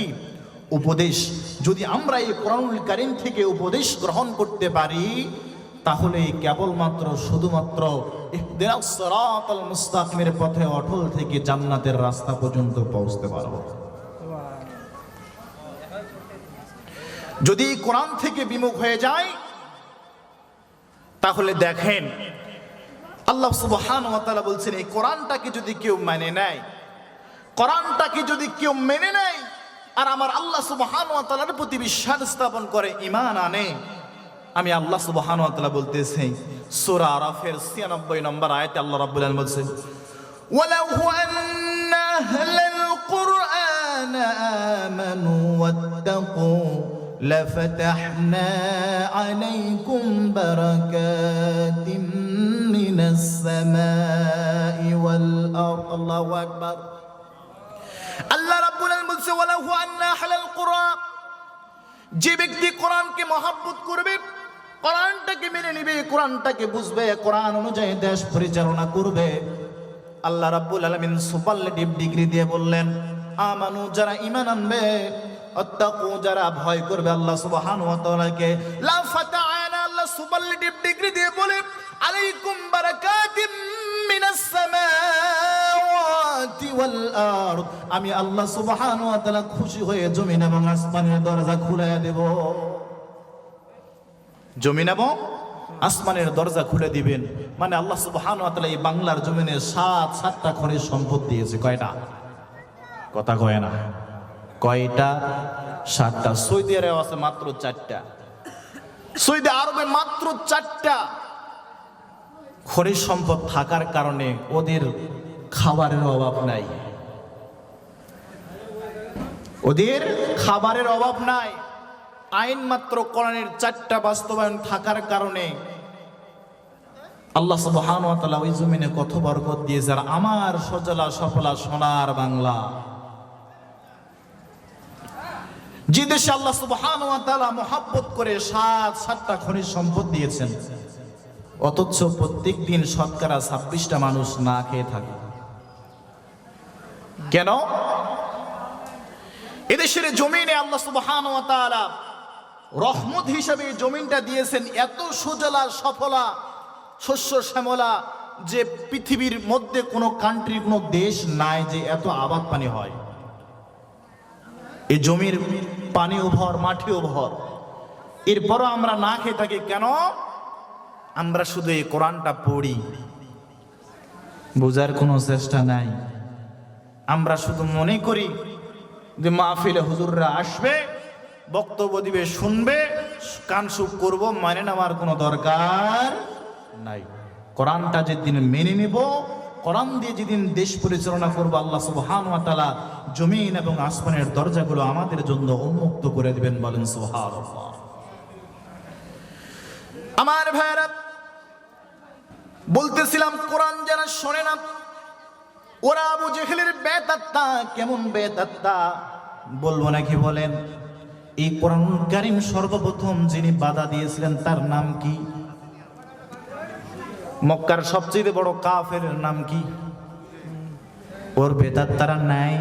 উপদেশ। যদি আমরা এই কোরআনুল কারীম থেকে উপদেশ গ্রহণ করতে পারি, তাহলে কেবলমাত্র শুধুমাত্র ইহদিনাস সিরাতাল মুস্তাকিমের পথে অটল থেকে জান্নাতের রাস্তা পর্যন্ত পৌঁছতে পারব। যদি কোরআন থেকে বিমুখ হয়ে যায়, তাহলে দেখেন আল্লাহ সুবহানাহু ওয়া তাআলা বলছেন, এই কোরআনটাকে যদি কেউ মানে নেয়, কোরআনটাকে যদি কেউ মেনে নেয় আর আমার আল্লাহ সুবহানাহু ওয়া তাআলার প্রতি বিশ্বাস স্থাপন করে, ঈমান আনে, আমি আল্লাহ সুবহানাহু ওয়া তাআলা বলতেছি সূরা আরাফের 96 নম্বর আয়াতে আল্লাহ রাব্বুল আলামিন বলছেন, ওয়ালাউ আন্না আহলাল কুরআন আমানু ওয়াত্তাকু লাফাতাহনা আলাইকুম বারাকাতিম মিনাস সামাই ওয়াল আরদ। আল্লাহু আকবার। আল্লাহ রাব্বুল আলামিন বলছে, ওয়ালাউ আন্না আহলাল কুরআন, যে ব্যক্তি কোরআনকে মহব্বত করবে, কোরআনটাকে মেনে নেবে, কোরআনটাকে বুঝবে, কোরআন অনুযায়ী দেশ পরিচালনা করবে, আল্লাহ রাব্বুল আলামিন সুপারলেটিভ ডিগ্রি দিয়ে বললেন, আমানু, যারা ঈমান আনবে, আত্তাকু, যারা ভয় করবে আল্লাহ সুবহানাহু ওয়া তাআলাকে, লা ফাতাআনা, আল্লাহ সুপারলেটিভ ডিগ্রি দিয়ে বলে, আলাইকুম বারাকাতিম মিনাস সামাওয়াতি ওয়াল আরদ, আমি আল্লাহ সুবহানাহু ওয়া তাআলা খুশি হয়ে জমিন এবং আসমানের দরজা খুলে দেব। জমিন এবং আসমানের দরজা খুলে দিবেন মানে আল্লাহ সুবহানাহু ওয়া তাআলা এই বাংলার জমিনে 7টা খনিজ সম্পদ দিয়েছে। কয়টা? কথা কয় না। কয়টা? 7টা। সৌদি আরবে আছে মাত্র 4টা। সৌদি আরবে মাত্র 4টা খনিজ সম্পদ থাকার কারণে ওদের খাবারের অভাব নাই, ওদের খাবারের অভাব নাই। আইন মাত্র কোরআনের 4টা বাস্তবায়ন থাকার কারণে আল্লাহ সুবহানাহু ওয়া তাআলা ওই জমিনে কত বরকত দিয়েছে। আর আমার সজলা সফলা সোনার বাংলা, যে দেশে আল্লাহ সুবহানাহু ওয়া তাআলা মহব্বত করে 7টা খনিজ সম্পদ দিয়েছেন, অথচ প্রত্যেক দিন শতকরা 26টা মানুষ না খেয়ে থাকে। কেন? এদেশের জমিনে আল্লাহ সুবহানাহু ওয়া তাআলা রহমত হিসাবে জমিনটা দিয়েছেন, এত সুজলা সফলা শস্য শ্যামলা, যে পৃথিবীর মধ্যে কোনো কান্ট্রি, কোনো দেশ নাই যে এত আবাদ পানি হয়। এই জমির পানিও ভর, মাটিও ভর, এরপরও আমরা না খেয়ে থাকি। কেন? আমরা শুধু এই কোরআনটা পড়ি, বোঝার কোনো চেষ্টা নাই। আমরা শুধু মনে করি যে মাহফিলে হুজুররা আসবে, বক্তব্য দিবে, শুনবে, কানসুক করব, মানে নেওয়ার কোনো দরকার নাই। কোরআনটা যেদিন মেনে নেব, কোরআন দিয়ে যেদিন দেশ পরিচালনা করবো, আল্লাহ সুবহানাহু ওয়া তাআলা জমিন এবং আসমানের দরজাগুলো আমাদের জন্য উন্মুক্ত করে দিবেন। বলেন সুবহানাল্লাহ। আমার ভাইরা, বলতেছিলাম কোরআন যারা শোনে না, ওরা আবু জেহেলের বেতাত্তা। কেমন বেতাত্তা বলবো নাকি? বলেন, এই কোরআনুল কারীম সর্বপ্রথম যিনি বাধা দিয়েছিলেন তার নাম কি? মক্কার সবচেয়ে বড় কাফের নাম কি? ওর বেতাত্তারা নাই।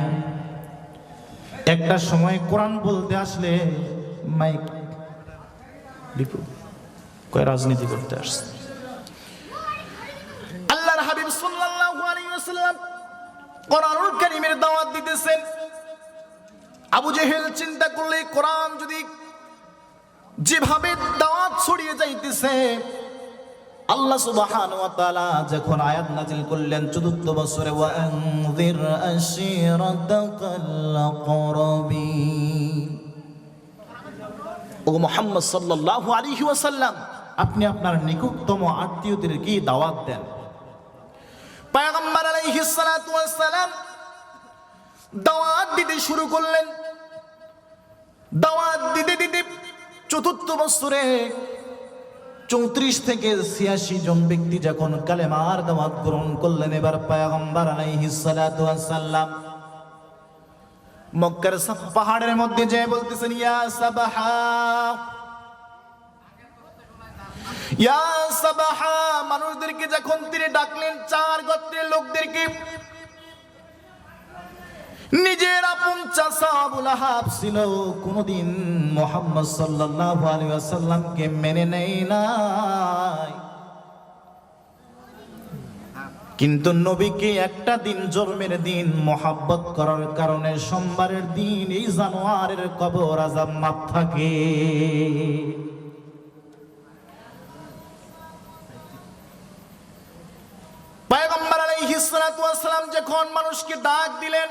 একটা সময় কোরআন বলতে আসলে মাইক দীপু কয় রাজনীতি করতে আসছে। আল্লাহর হাবিব সাল্লাল্লাহু আলাইহি ওয়াসাল্লাম কোরআনুল কারীমের দাওয়াত দিতেছেন। আবু জেহেল চিন্তা করলে কোরআন যদি যেভাবে দাওয়াত ছড়িয়ে যাইতেছে, আল্লাহ সুবহানাহু ওয়া তাআলা যখন আয়াত নাযিল করলেন ৪র্থ বছরে, ওয়া আনযির আশীরাতাকাল আকরাবিন, ও মুহাম্মদ সাল্লাল্লাহু আলাইহি ওয়াসাল্লাম, আপনি আপনার নিকটতম আত্মীয়দেরকে দাওয়াত দেন। পয়গম্বর আলাইহিস সালাতু ওয়াস সালাম দাওয়াত দিতে শুরু করলেন। দাওয়াত দিতে দিতে ৪র্থ বছরে 34 থেকে 86 জন ব্যক্তি যখন কালেমার দাওয়াত গ্রহণ করলেন, এবার পয়গম্বর আলাইহিস সালাতু ওয়াস সালাম মক্কার পাহাড়ের মধ্যে যে বলতেছেন, ইয়া সাবাহা, ইয়া সাবাহা। মানুষদেরকে যখন তিনি ডাকলেন, 4 গোত্রের লোকদেরকে, নিজের আপন চাচা আবু লাহাব ছিল, কোনদিন মুহাম্মদ সাল্লাল্লাহু আলাইহি ওয়াসাল্লামকে মেনে নেয় নাই, কিন্তু নবীকে একটা দিন, জন্মের দিন মহব্বত করার কারণে সোমবারের দিন এই জানোয়ারের কবর আযাব মাফ থাকে। পয়গম্বর আলাইহিস সালাতু ওয়াস সালাম যখন মানুষকে ডাক দিলেন,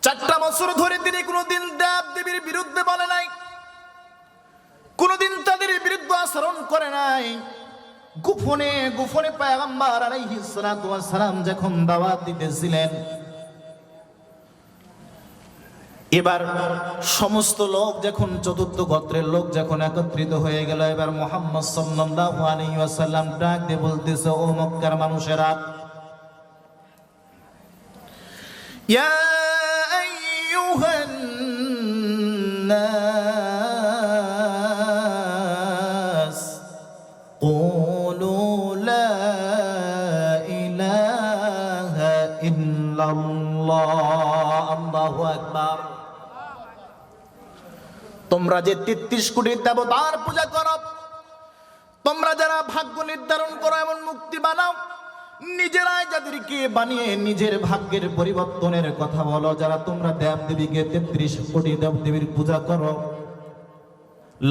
4টা বছর ধরে তিনি কোনদিন দেব দেবীর বিরুদ্ধে বলে নাই, কোনদিন তাদের বিরুদ্ধে আচরণ করে নাই। গোপনে গোপনে পয়গম্বর আলাইহিস সালাতু ওয়াস সালাম যখন দাওয়াত দিতেছিলেন, এবার সমস্ত লোক যখন, 4 গোত্রের লোক যখন একত্রিত হয়ে গেল, এবার মুহাম্মদ সাল্লাল্লাহু আলাইহি ওয়াসাল্লাম ডাক দিয়ে বলতেছে, ও মক্কার মানুষেরা, ইয়া আইয়ুহান নাস কুলু লা ইলাহা ইল্লাল্লাহ, আল্লাহু আকবার। তোমরা যে 33 কোটি দেবতার পূজা করো, তোমরা যারা ভাগ্য নির্ধারণ করো, এমন মুক্তি বানাও, নিজেরাই যাদেরকে বানিয়ে নিজের ভাগ্যের পরিবর্তনের কথা বলো, যারা তোমরা দেব দেবীকে 33 কোটি দেব দেবীর পূজা করো,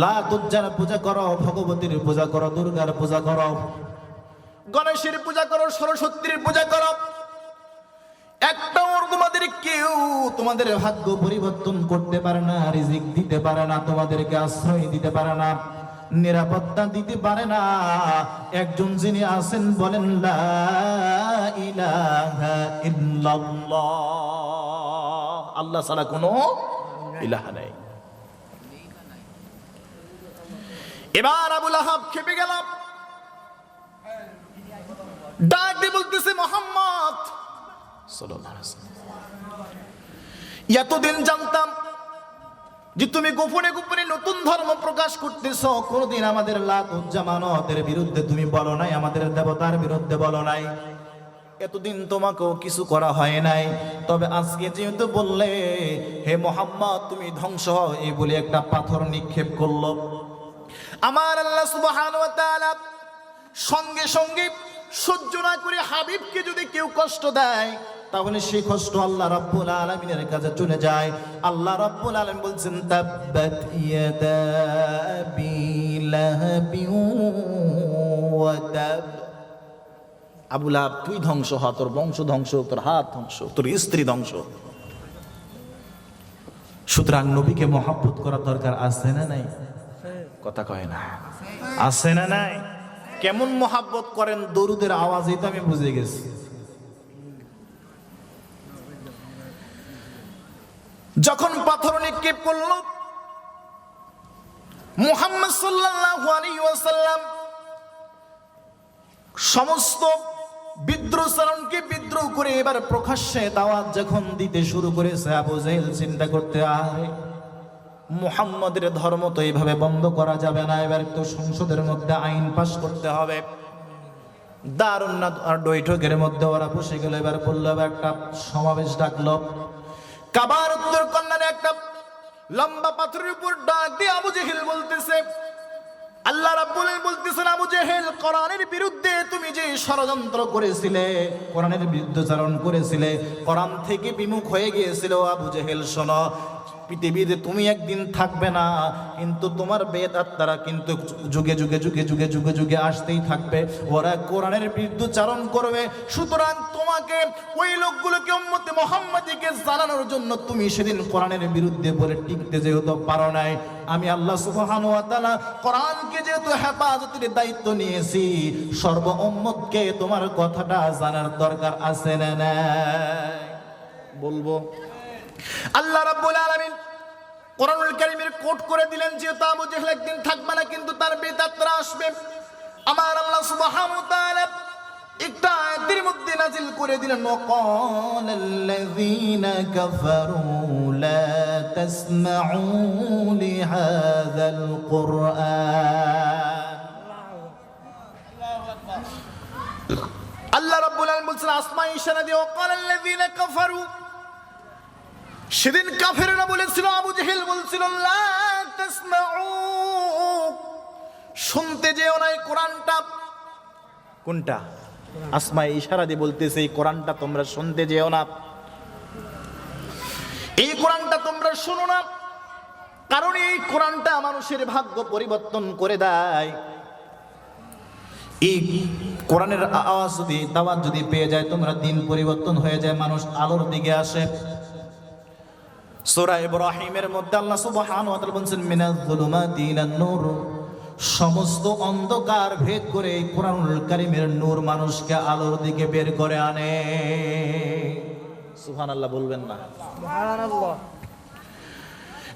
লাত উজ্জার পূজা করো, ভগবতীর পূজা করো, দুর্গার পূজা করো, গণেশের পূজা করো, সরস্বতীর পূজা করো, একটাও তোমাদের কেউ তোমাদের ভাগ্য পরিবর্তন করতে পারে না, রিজিক দিতে পারে না, তোমাদেরকে আশ্রয় দিতে পারে না, নিরাপত্তা দিতে পারে না। একজন যিনি আছেন, বলেন লা ইলাহা ইল্লাল্লাহ, আল্লাহ ছাড়া কোনো ইলাহা নাই। এবার আবু লাহাব খেপে গেল, ডাক দিয়ে বলতেছে, মুহাম্মদ সাল্লাল্লাহু আলাইহি ওয়াসাল্লাম, এতদিন জানতাম যে তুমি গোপনে গোপনে নতুন ধর্ম প্রকাশ করতেছো, কোনদিন আমাদের লাত উজ্জা মানতের বিরুদ্ধে তুমি বলো নাই, আমাদের দেবতার বিরুদ্ধে বলো নাই, এতদিন তোমাকেও কিছু করা হয় নাই। তবে আজকে যেহেতু বললে, হে মুহাম্মদ তুমি ধ্বংস হও, এই বলে একটা পাথর নিক্ষেপ করলো, আমার আল্লাহ সুবহানাহু ওয়া তাআলা সঙ্গে সঙ্গে সহ্য না করে হাবিবকে যদি কেউ কষ্ট দেয়, তাহলে সেই কষ্ট আল্লাহ রাব্বুল আলামিনের কাছে চলে যায়। আল্লাহ রাব্বুল আলামিন বলছেন, তাব্বাত ইয়াদা আবি লাহাবিন ওয়া তাব, আবু লাহাব তুই ধ্বংস হ, তোর বংশ ধ্বংস, তোর হাত ধ্বংস, তোর স্ত্রী ধ্বংস। সুতরাং নবীকে মহব্বত করার দরকার আছে না নাই? কথা কয় না, আছে না নাই? কেমন মহব্বত করেন, দরুদের আওয়াজই তো আমি বুঝে গেছি। যখন পাথর নিক্ষেপ করল, মুহাম্মদ সাল্লাল্লাহু আলাইহি ওয়াসাল্লাম সমস্ত বিদ্রোহচারণকে বিদ্রোহ করে এবার প্রকাশ্যে দাওয়াত যখন দিতে শুরু করেছে, আবু জাহেল চিন্তা করতে, আরে মুহাম্মদের ধর্ম তো এইভাবে বন্ধ করা যাবে না, এবার তো সংসদের মধ্যে আইন পাস করতে হবে। দারুন আর বৈঠকের মধ্যে ওরা বসে গেল, এবার বললো, এবার একটা সমাবেশ ডাকলো, কাবার উত্তর কর্নারে একটা লম্বা পাথরের উপর ডাক দিয়ে আবু জেহেল বলতেছে, আল্লাহ রাব্বুল আলামিন বলতেছেন, আবু জেহেল কোরআনের বিরুদ্ধে তুমি যে ষড়যন্ত্র করেছিলে, কোরআনের বিরুদ্ধাচরণ করেছিলে, কোরআন থেকে বিমুখ হয়ে গিয়েছিল, আবু জেহেল শোনো, পৃথিবীতে তুমি একদিন থাকবে না, কিন্তু তোমার বেদাত তারা কিন্তু যুগে যুগে যুগে যুগে যুগে যুগে আসতেই থাকবে, ওরা কোরআনের বিরুদ্ধাচরণ করবে। সুতরাং তোমাকে, ওই লোকগুলোকে উম্মতে মুহাম্মাদীকে জানানোর জন্য তুমি সেদিন কোরআনের বিরুদ্ধে বলে টিকতে যেহেতু পারো নাই, আমি আল্লাহ সুবহানাহু ওয়া তাআলা কোরআনকে যেহেতু হেফাজতের দায়িত্ব নিয়েছি, সর্ব উম্মতকে তোমার কথাটা জানার দরকার আছে না নাই? বলবো। আল্লাহ রাব্বুল আলামিন কোরআনুল কারীমের কোট করে দিলেন যেহেতু আবু জেহেল একদিন থাকবে না, কিন্তু তার বেদাতরা আসবে। আমার আল্লাহ সুবহানাহু ওয়া তাআলা একটা আয়াতের মধ্যে নাজিল করে দিলেন, ওয়াকালাল্লাযীনা কাফারু লা তাসমাউ লিহাযাল কুরআন। আল্লাহ রাব্বুল আলামিন বলছেন আসমা ইশারা দিয়ে, ওয়াকালাল্লাযীনা কাফারু, সেদিন কাফেররা বলেছিল, আবু জেহেল বলছিল, লা তাসমাউ, শুনতে যেও না এই কোরআনটা। কোনটা? আসমা ইশারা দিয়ে বলতেছে এই কোরআনটা তোমরা শুনতে যেও না, এই কোরআনটা তোমরা শোনো না, কারণ এই কোরআনটা মানুষের ভাগ্য পরিবর্তন করে দেয়। এই কোরআনের আওয়াজ যদি, দাওয়াত যদি পেয়ে যায়, তোমরা দিন পরিবর্তন হয়ে যায়, মানুষ আলোর দিকে আসে। সূরা ইব্রাহিমের মধ্যে আল্লাহ সুবহানাহু ওয়া তাআলা বলেন, মিনাজ যুলুমাতি ইলান নূর, সমস্ত অন্ধকার ভেদ করে এই কোরআনুল কারীমের নূর মানুষকে আলোর দিকে বের করে আনে। সুবহানাল্লাহ বলবেন না? সুবহানাল্লাহ।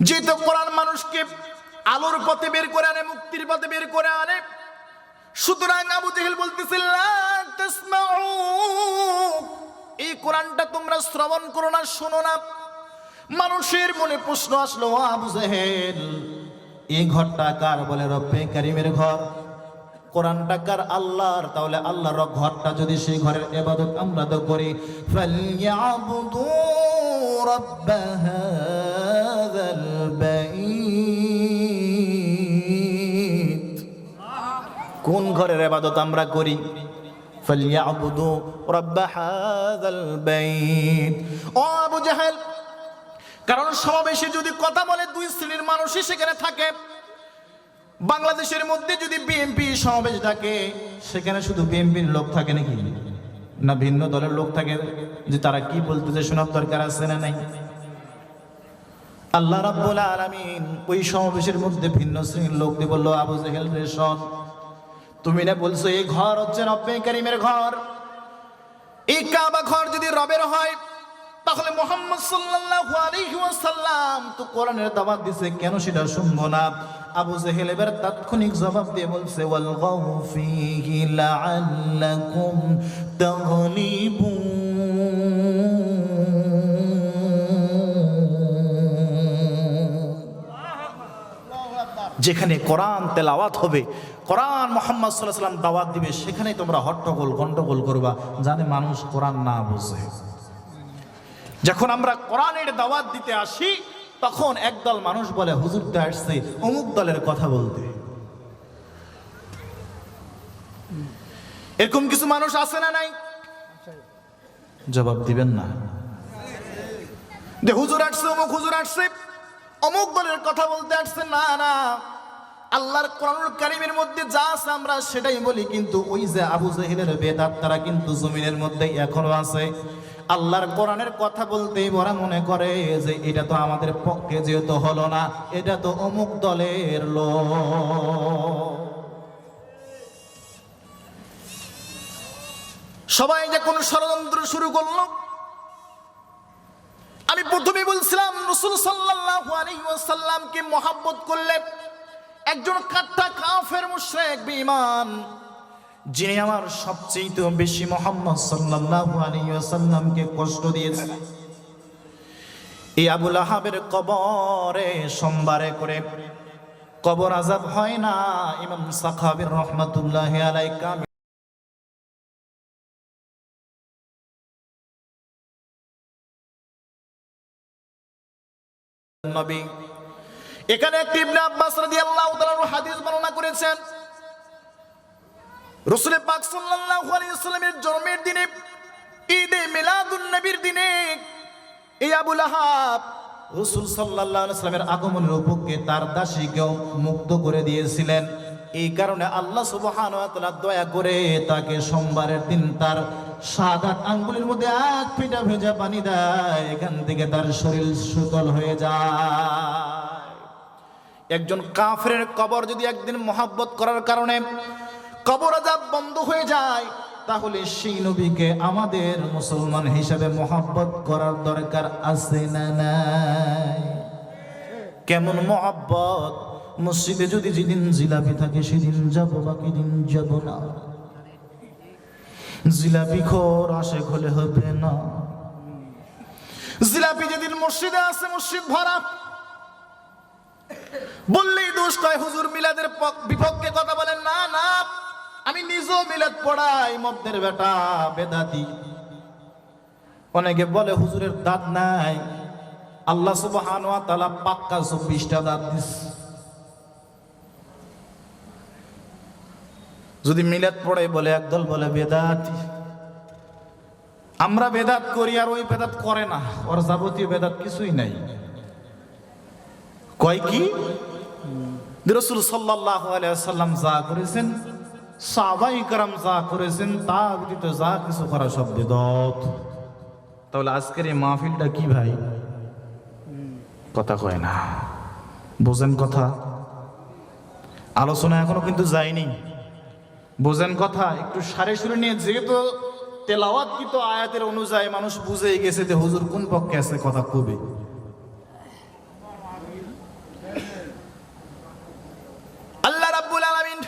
যেহেতু কোরআন মানুষকে আলোর পথে বের করে আনে, মুক্তির পথে বের করে আনে, সুতরাং আবু জেহেল বলতেছে, লা তাসমাউ, এই কোরআনটা তোমরা শ্রবণ করো না, শোনো না। মানুষের মনে প্রশ্ন আসলো, আবু জেহেল, এই ঘরটা কার? বলে রব্বে কারীমের ঘর। কোরআনটা কার? আল্লাহর। তাহলে আল্লাহর ঘরটা যদি সেই ঘরের ইবাদত আমরা তো করি, ফালইয়াবুদু রাব্ব হাযাল বাইত। কোন ঘরের ইবাদত আমরা করি? ফালইয়াবুদু রাব্ব হাযাল বাইত। ও আবু জেহেল, কারণ সমাবেশে যদি কথা বলে দুই শ্রেণীর মানুষই সেখানে থাকে। বাংলাদেশের মধ্যে যদি বিএনপি সমাবেশ ডাকে, সেখানে শুধু বিএনপির লোক থাকে নাকি? না ভিন্ন দলের লোক থাকে? যে তারা কি বলতেছে শোনার দরকার আছে না নাই? আল্লাহ রাব্বুল আলামিন ওই সমাবেশের মধ্যে ভিন্ন শ্রেণীর লোক দিয়ে বললো, আবু জেহেল রে শোন, তুমি না বলছো এই ঘর হচ্ছে রব্বে কারীমের ঘর, এই কাবা ঘর যদি রবের হয়, তাহলে মুহাম্মদ সাল্লাল্লাহু আলাইহি ওয়াসাল্লাম তো কোরআনের দাওয়াত দিছে, কেন সেটা শুনবো না? আবু জেহেল এবার তাৎক্ষণিক জবাব দিয়ে বলছে, ওয়াল গাউ ফীহি লাআল্লাকুম তাগলিবুন। যেখানে কোরআন তেলাওয়াত হবে, কোরআন মুহাম্মদ সাল্লাল্লাহু আলাইহি ওয়াসাল্লাম দাওয়াত দিবে, সেখানেই তোমরা হট্টগোল গন্ডগোল করবা, জানে মানুষ কোরআন না বুঝে। যখন আমরা কোরআনের দাওয়াত দিতে আসি, তখন একদল মানুষ বলে হুজুরটা আসছে অমুক দলের কথা বলতে। এরকম কিছু মানুষ আছে না নাই? জবাব দিবেন না? যে হুজুর আসছে, অমুক হুজুর আসছে অমুক দলের কথা বলতে আসছে। না না, আল্লাহর কোরআনুল কারীমের মধ্যে যা আছে আমরা সেটাই বলি, কিন্তু ওই যে আবু জেহেলের বেদাত, তারা কিন্তু জমিনের মধ্যে এখনো আছে। আল্লাহর কোরআনের কথা বলতেই ওরা মনে করে যে এটা তো আমাদের পক্ষে যেহেতু হলো না, এটা তো অমুক দলের লোক। সবাই যে কোন ষড়যন্ত্র শুরু করলো, আমি প্রথমে বলছিলাম রাসূল সাল্লাল্লাহু আলাইহি ওয়াসাল্লামকে মহব্বত করলে একজন কাট্টা কাফের মুশরিক বেঈমান, যিনি আমার সবচেয়ে বেশি মুহাম্মদ সাল্লাল্লাহু আলাইহি ওয়াসাল্লামকে কষ্ট দিয়েছে, এই আবু লাহাবের কবরে সোমবারে করে কবর আযাব হয় না। ইমাম সাখাবী রাহমাতুল্লাহি আলাইহি নবী, এখানে একটি ইবনে আব্বাস রাদিয়াল্লাহু তাআলা হাদিস বর্ণনা করেছেন, রাসূল পাক সাল্লাল্লাহু আলাইহি ওয়াসাল্লামের জন্মের দিনে, ঈদে মিলাদুন নবীর দিনে এই আবু লাহাব রাসূল সাল্লাল্লাহু আলাইহি ওয়াসাল্লামের আগমনের উপলক্ষে তার দাসীকেও মুক্ত করে দিয়েছিলেন। এই কারণে আল্লাহ সুবহানাহু ওয়া তাআলা দয়া করে তাকে সোমবারের দিন তার সাদা আঙ্গুলের মধ্যে এক ফোঁটা ভেজা পানি দেয়, এখান থেকে তার শরীর শীতল হয়ে যায়। একজন কাফেরের কবর যদি একদিন মহব্বত করার কারণে কবর আযাব বন্ধ হয়ে যায়, তাহলে সেই নবীকে আমাদের মুসলমান হিসাবে মহব্বত করার দরকার আছে না নাই? কেমন মহব্বত। মসজিদে যদি যেদিন জিলাপি থাকে সেদিন যাব, বাকি দিন যাব না। জিলাপি খোর আশেক হলে হবে না। জিলাপি যেদিন মসজিদে আছে মসজিদ ভরা, বললেই দোষ কয় হুজুর মিলাদের বিপক্ষে কথা বলেন। না না, আমি নিজেও মিলাদ পড়াই, মদ্দের বেটা বেদাতি। অনেকে বলে হুজুরের দাঁত নাই, আল্লাহ সুবহানাহু ওয়া তাআলা পাক্কা 24টা দাঁত দিছে। যদি মিলাদ পড়ে বলে একদল বলে বেদাতি। আমরা বেদাত করি আর ওই বেদাত করে না, ওর যাবতীয় বেদাত কিছুই নাই। কয় কি রাসূল সাল্লাল্লাহু আলাইহি ওয়াসাল্লাম যা করেছেন, সাহাবায়ে কেরাম যা করেছেন, তা ব্যতীত যা কিছু করা সব বেদাত। তাহলে আজকের এই মাহফিলটা কি ভাই? কথা কয় না, বোঝেন কথা? আলোচনা এখনো কিন্তু যায়নি, বোঝেন কথা? একটু সারে সুরে নিয়ে, যেহেতু তেলাওয়াতকৃত আয়াতের অনুযায়ী মানুষ বুঝেই গেছে যে হুজুর কোন পক্ষে আছে কথা কবে। আল্লাহ রাব্বুল আলামিন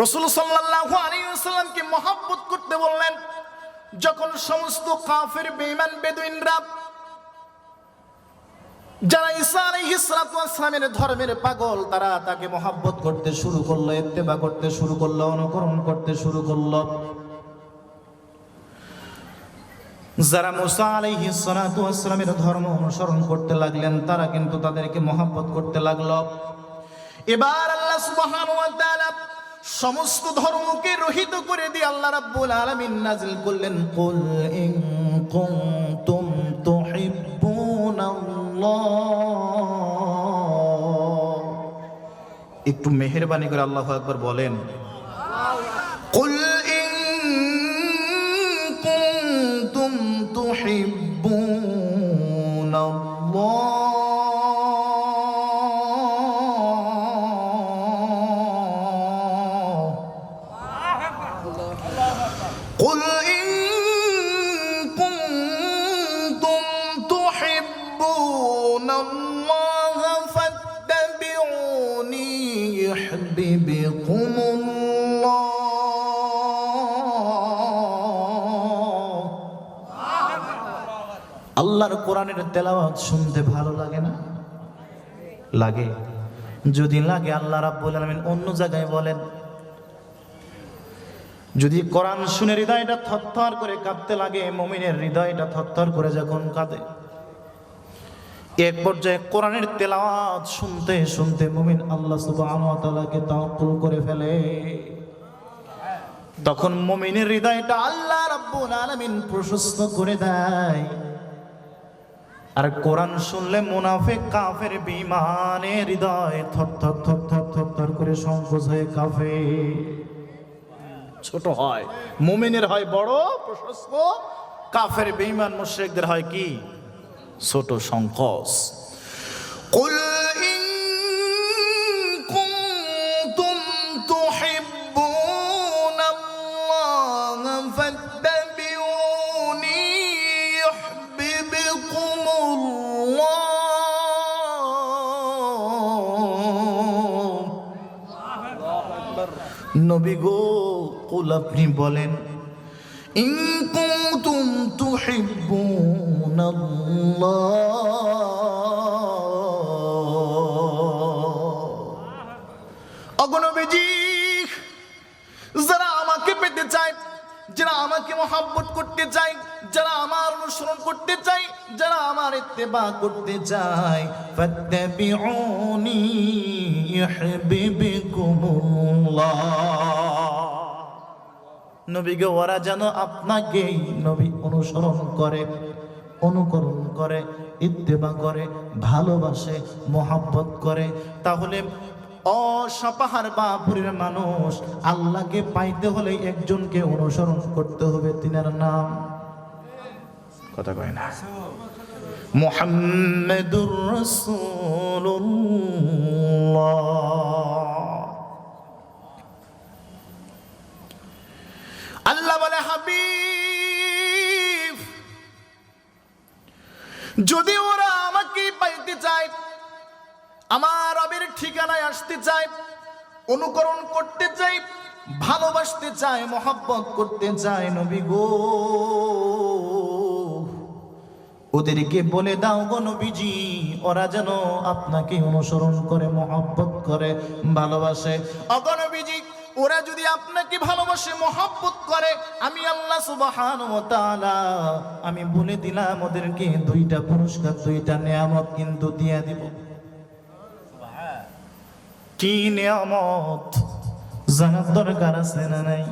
রাসূল সাল্লাল্লাহু আলাইহি ওয়াসাল্লামকে মহব্বত করতে বললেন। যখন সমস্ত কাফের বেঈমান বেদুইনরা, যারা ঈসা আলাইহিস সালাতু ওয়াস সালামের ধর্মের পাগল, তারা তাকে মহব্বত করতে শুরু করলো, ইত্তেবা করতে শুরু করলো, অনুকরণ করতে শুরু করলো। যারা মুসা আলাইহিস সালাতু ওয়াস সালামের ধর্ম অনুসরণ করতে লাগলেন, তারা কিন্তু তাদেরকে মহব্বত করতে লাগলো। এবার আল্লাহ সুবহানাহু ওয়া তাআলা সমস্ত ধর্মকে রহিত করে দিয়ে আল্লাহ রাব্বুল আলামিন নাযিল করলেন, কুল ইন কুনতুম তুহিব্বুনাল্লাহ। একটু মেহেরবানি করে আল্লাহু আকবার বলেন। কুল ইন কুনতুম তুহিব্বুনাল্লাহ قل إن كنتم تحبون الله فاتبعوني يحببكم الله। আল্লাহর কোরআনের তেলাওয়াত শুনতে ভালো লাগে না? লাগে। যদি লাগে আল্লাহ রাব্বুল আলামিন অন্য জায়গায় বলেন, যদি কোরআন শুনে হৃদয়টা থরথর করে কাঁপতে লাগে, মুমিনের হৃদয়টা থরথর করে যখন কাঁদে, এক পর্যায়ে কোরআনের তেলাওয়াত শুনতে শুনতে মুমিন আল্লাহ সুবহানাহু ওয়া তাআলাকে তাওয়াক্কুল করে ফেলে, তখন মুমিনের হৃদয়টা আল্লাহ রাব্বুল আলামিন প্রশস্ত করে দেয়। আর কোরআন শুনলে মুনাফিক কাফের বেঈমানের হৃদয় থরথর থরথর থরথর করে সংকোচ হয়ে কাঁপে, ছোট হয়। মুমিনের হয় বড় প্রশস্ত, কাফের বেঈমান মুশরিকদের হয় কি? ছোট সংকোচ। কুল ইন কুনতুম তুহিব্বুনাল্লাহ ফাত্তাবিউনি ইউহিব্বুকুমুল্লাহ। নবী গো, কুল আপনি বলেন, ইন কুনতুম তুহিব্বুনাল্লাহ। ওগো নবীজি, যারা আমাকে পেতে চায়, যারা আমাকে মহব্বত করতে চায়, যারা আমার অনুসরণ করতে চায়, যারা আমার ইত্তেবা করতে চায়, ফাত্তাবিউনি ইউহিব্বুকুমুল্লাহ। নবী গো, ওরা যেন আপনাকেই নবী অনুসরণ করে, অনুকরণ করে, ইত্তেবা করে, ভালোবাসে, মহব্বত করে। তাহলে অসাপাহার বাপুরের মানুষ আল্লাহকে পাইতে হলে একজনকে অনুসরণ করতে হবে, তিনার নাম কথা কয় না, মুহাম্মাদুর রাসূলুল্লাহ। আল্লাহ বলে, হাবিব, যদি ওরা আমাকে পাই যাইতে চাই, আমার রবের ঠিকানায় আসতে চাই, অনুকরণ করতে চাই, ভালোবাসতে চাই, মহব্বত করতে চাই। নবী গো, ওদেরকে বলে দাও গো নবীজি, ওরা যেন আপনাকে অনুসরণ করে, মহব্বত করে, ভালোবাসে। ওগো নবীজি, ওরা যদি আপনাকে ভালোবাসে, মহব্বত করে, আমি আল্লাহ সুবহানাহু ওয়া তাআলা আমি বলে দিলাম ওদেরকে দুইটা পুরস্কার, দুইটা নিয়ামত কিন্তু দিয়ে দিব। কি নিয়ামত জানার দরকার আছে না নাই?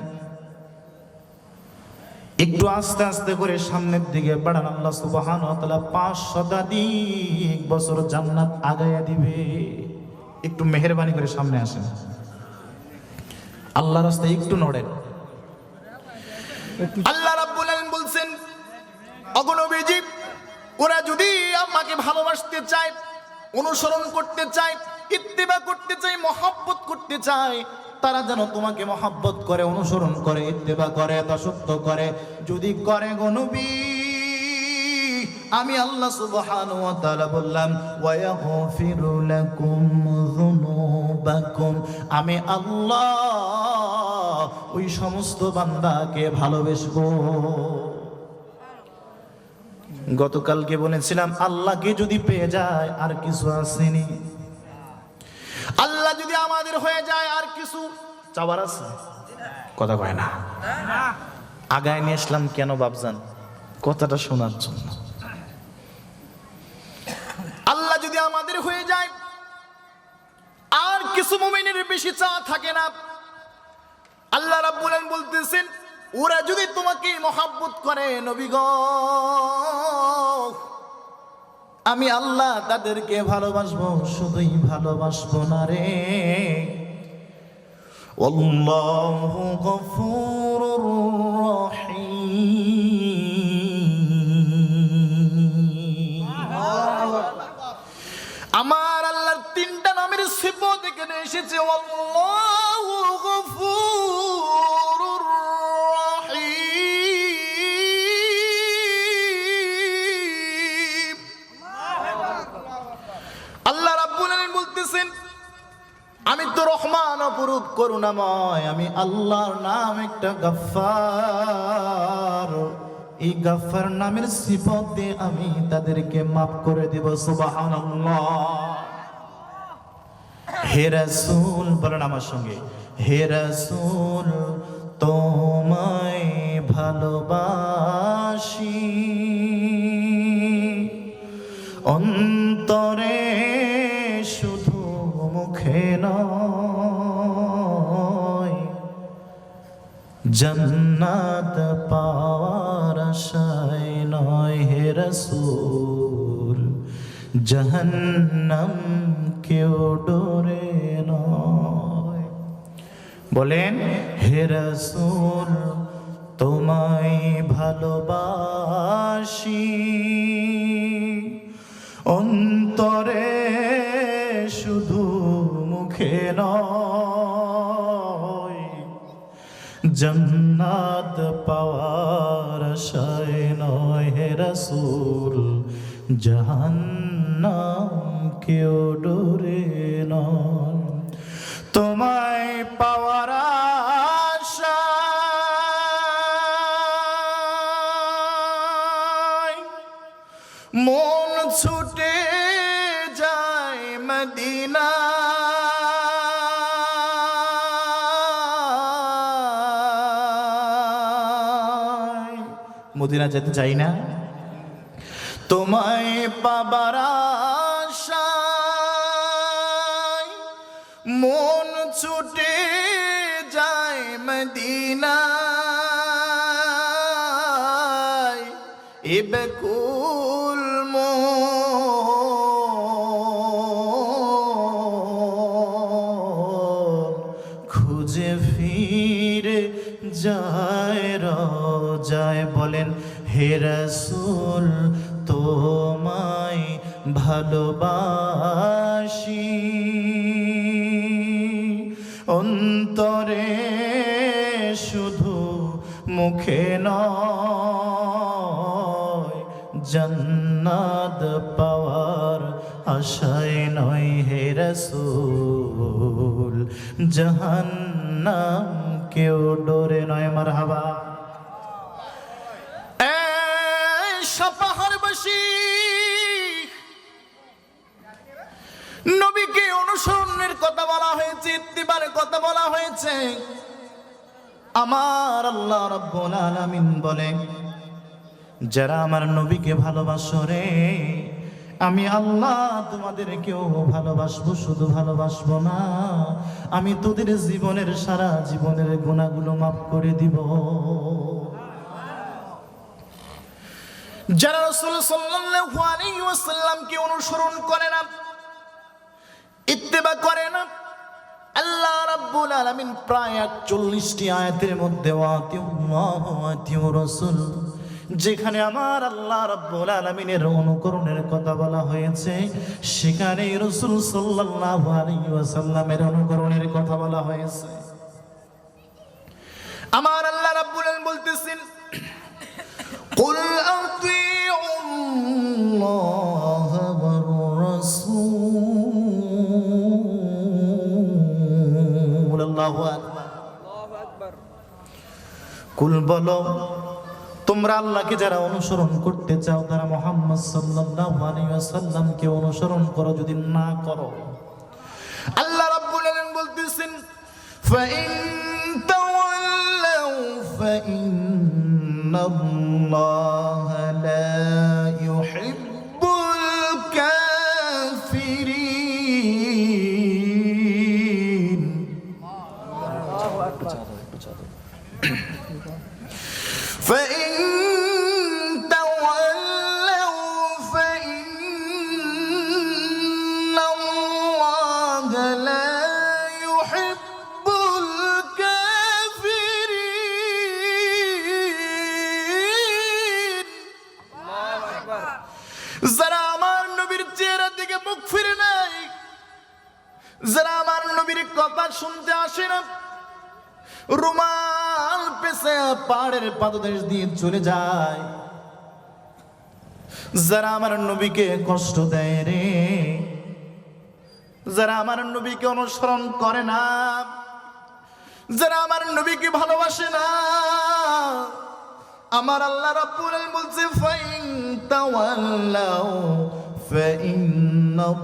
একটু আস্তে আস্তে করে সামনের দিকে বাড়ান। আল্লাহ সুবহানাহু ওয়া তাআলা 5 শতাধিক বছর জান্নাত আগায়া দিবে। একটু মেহেরবানি করে সামনে আসেন, আল্লাহর রাস্তায় একটু নড়েন। আল্লাহ রাব্বুল আলামিন বলছেন, ওগো নবীজি, ওরা যদি আমাকে ভালোবাসতে চায়, অনুসরণ করতে চায়, ইত্তিবা করতে চায়, মহব্বত করতে চায়, তারা যেন তোমাকে মহব্বত করে, অনুসরণ করে, ইত্তিবা করে, দাসত্ব করে। যদি করে গো নবী, আমি আল্লাহ সুবহানাহু ওয়া তাআলা বললাম, ওয়া ইয়াগফিরু লাকুম যুনুবাকুম, আমি আল্লাহ ওই সমস্ত বান্দাকে ভালোবাসবো। গতকালকে বলেছিলাম, আল্লাহকে যদি পেয়ে যায় আর কিছু আসেনি। আল্লাহ যদি আমাদের হয়ে যায় আর কিছু চাওয়ার আছে? কথা কয় না। আগায় নিয়ে আসলাম কেন বাপজান? কথাটা শোনার জন্য। আল্লাহ যদি আমাদের হয়ে যায় আর কিছু মুমিনের বেশি চাওয়া থাকে না। আল্লাহ রাব্বুল আলামিন বলতেছেন, ওরা যদি তোমাকে মহব্বত করে নবী গো, আমি আল্লাহ তাদেরকে ভালোবাসবো। শুধুই ভালোবাসবো না রে, আল্লাহু গফুরুর রহিম। আমার আল্লাহর 3টা নামের সিফত এখানে এসেছে, আল্লাহু গফুরুর রহিম। আল্লাহ রাব্বুল আলামিন বলতেছেন, আমি তো রহমান, অপরূপ করুণাময়। আমি আল্লাহর নাম একটা গফফার। এই গফফার নামের সিফত দিয়ে আমি তাদেরকে মাফ করে দেব। সুবহানাল্লাহ। হে রাসূল, বলেন আমার সঙ্গে, হে রাসূল, তোমায় ভালোবাসি, অন্তরে শুধু মুখে নয়, জান্নাত পাওয়ার আশায় নয়। হে রাসূল, জাহান্নাম কেউ ডরে নয়। বলেন, হে রাসূল, তোমায় ভালোবাসি, অন্তরে শুধু মুখে নয়, জান্নাত পাওয়ার আশায় নয়। হে রাসূল, জাহান্নাম কেউ ডরে নয়। তোমায় পাওয়ার আশায় মন ছুটে যায় মদিনা, মদিনা যেতে চাই না। তোমায় পাবার আশায় মন ছুটে যায় মদিনায়, এ বেকুল মন খুঁজে ফিরে যায় রোজায়। বলেন, হে রাসূল, তোমায় ভালোবাসি, অন্তরে শুধু মুখে নয়, জান্নাত পাওয়ার আশায় নয় হে রাসূল, জাহান্নাম কেউ ডরে নয়। মারহাবা। সাপাহারবাসী, নবীকে অনুসরণের কথা বলা হয়েছে, ইত্তিবার কথা বলা হয়েছে। আমার আল্লাহ রাব্বুল আলামিন বলে, যারা আমার নবীকে ভালোবাসো রে, আমি আল্লাহ তোমাদেরকেও ভালোবাসবো। শুধু ভালোবাসবো না, আমি তোদের জীবনের সারা জীবনের গুনাহগুলো মাফ করে দিব। যারা রাসূল সাল্লাল্লাহু আলাইহি ওয়াসাল্লামকে অনুসরণ করে না, ইত্তেবা করে না, আল্লাহ রাব্বুল আলামিন প্রায় 41টি আয়াতের মধ্যে ওয়াতিউল্লাহ ওয়াতিউর রাসূল, যেখানে আমার আল্লাহ রাব্বুল আলামিনের অনুকরণের কথা বলা হয়েছে, সেখানে রাসূল সাল্লাল্লাহু আলাইহি ওয়াসাল্লামের অনুকরণের কথা বলা হয়েছে। আমার আল্লাহ রাব্বুল আলামিন বলতেছেন, কুল আতিউল্লাহ ওয়ার রাসূল। আল্লাহু আকবার। কুল বলো, তোমরা আল্লাহকে যারা অনুসরণ করতে চাও, তারা মুহাম্মদ সাল্লাল্লাহু আলাইহি ওয়াসাল্লামকে অনুসরণ করো। যদি না করো, আল্লাহ রাব্বুল আলামিন বলতেছেন, ফাইন তাওয়াল্লাউ ফাইন্নাল্লাহা লা ইউহিব্বুল কাফিরিন। আল্লাহু আকবার। فإن تولوا فإن الله لا يحب الكافرين। যারা আমার নবীর চেহারা দিকে মুখ ফিরে নাই, যারা আমার নবীর কথা শুনতে আসে না, রুমাল পেছে পাহাড়ের পাদদেশ দিয়ে চলে যায়, যারা আমার নবীকে কষ্ট দেয় রে, যারা আমার নবীকে অনুসরণ করে না, যারা আমার নবীকে ভালোবাসে না, আমার আল্লাহ রাব্বুল আলামিন বলছে, ফাইন তাওয়াল্লাউ ফাইন্নাল্লাহা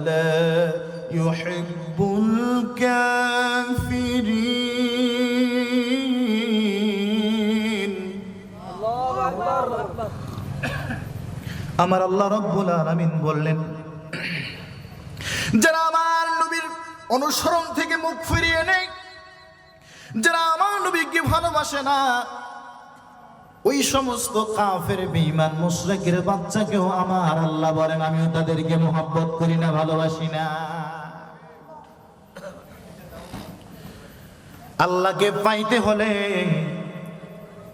লা ইউহিব্বুল কাফিরিন। আল্লাহু আকবার। আমার আল্লাহ রাব্বুল আলামিন বললেন, যারা আমার নবীর অনুসরণ থেকে মুখ ফিরিয়ে নেয়, যারা আমার নবীকে ভালোবাসে না, ওই সমস্ত কাফের বেঈমান মুশরিকের বাচ্চাকেও আমার আল্লাহ বলেন, আমিও তাদেরকে মহব্বত করি না, ভালোবাসি না। আল্লাহকে পাইতে হলে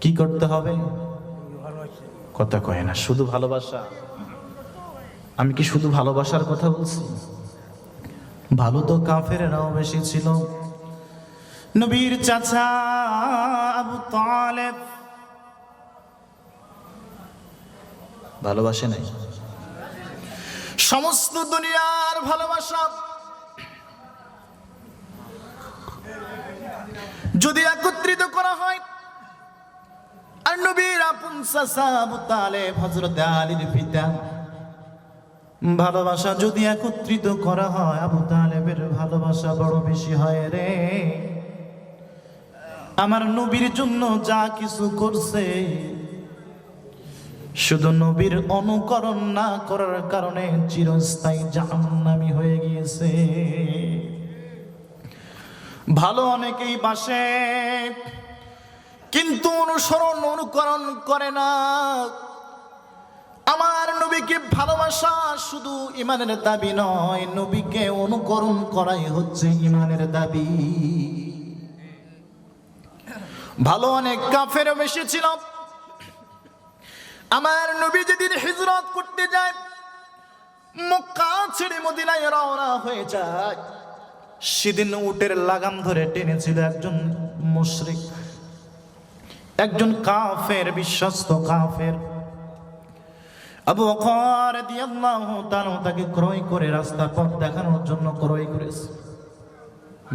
কি করতে হবে? কথা কয় না, শুধু ভালোবাসা। আমি কি শুধু ভালোবাসার কথা বলছি? ভালো তো কাফেররাও বেশি ছিল। নবীর চাচা আবু তালেব ভালোবাসে নাই? সমস্ত দুনিয়ার ভালোবাসা যদি একত্রিত করা হয়, আর নবীর আপন চাচা আবু তালেব হযরত আলীর পিতা, ভালোবাসা যদি একত্রিত করা হয়, আবু তালেবের ভালোবাসা বড় বেশি হয় রে। আমার নবীর জন্য যা কিছু করছে, শুধু নবীর অনুকরণ না করার কারণে চিরস্থায়ী জাহান্নামী হয়ে গিয়েছে। ভালো অনেকেই বাসে, কিন্তু অনুসরণ অনুকরণ করে না। আমার নবীকে ভালোবাসা শুধু ইমানের দাবি নয়, নবীকে অনুকরণ করাই হচ্ছে ইমানের দাবি। ভালো অনেক কাফের বেশি ছিল। আমার নবী যেদিন হিজরত করতে যায়, মক্কা ছেড়ে মদিনায় রওনা হয়ে যায়, সেদিন উটের লাগাম ধরে টেনেছিল একজন মুশরিক, একজন কাফের, বিশ্বস্ত কাফের। আবু বকর রাদিয়াল্লাহু তাআলা তাকে ক্রয় করে রাস্তা পথ দেখানোর জন্য ক্রয় করেছে,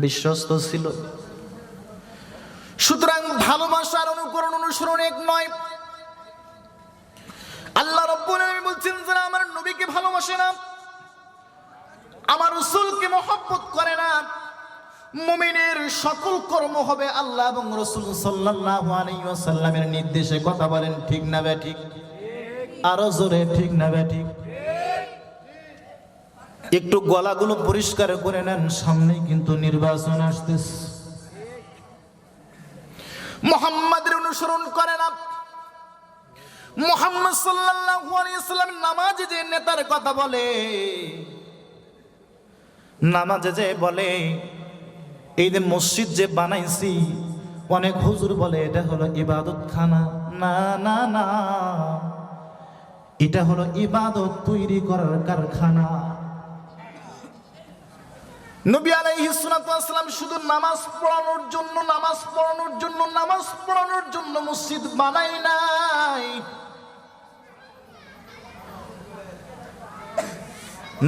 বিশ্বস্ত ছিল। সুতরাং ভালোবাসার অনুকরণ অনুসরণ এক নয়। আল্লাহ রাব্বুল আলামিন বলছেন, যারা আমার নবীকে ভালোবাসে না, আমার রাসূলকে মহব্বত করে না, মুমিনের সকল কর্ম হবে আল্লাহ এবং রাসূল সাল্লাল্লাহু আলাইহি ওয়াসাল্লামের নির্দেশে। কথা বলেন ঠিক না বেঠিক? আরো জোরে ঠিক না বেঠিক? একটু গলাগুলো পরিষ্কার করে নেন, সামনে কিন্তু নির্বাচন আসতেছে। মুহাম্মাদের অনুসরণ করে না। মুহাম্মদ সাল্লাল্লাহু আলাইহি ওয়াসাল্লাম নামাজে যে নেতার কথা বলে, নামাজে যে বলে এই যে মসজিদ যে বানাইছি, অনেক হুজুর বলে এটা হলো ইবাদত খানা। না না না, এটা হলো ইবাদত তৈরি করার কারখানা। নবী আলাইহিস সালাতু ওয়াস সালাম শুধু নামাজ পড়ানোর জন্য মসজিদ বানাই নাই।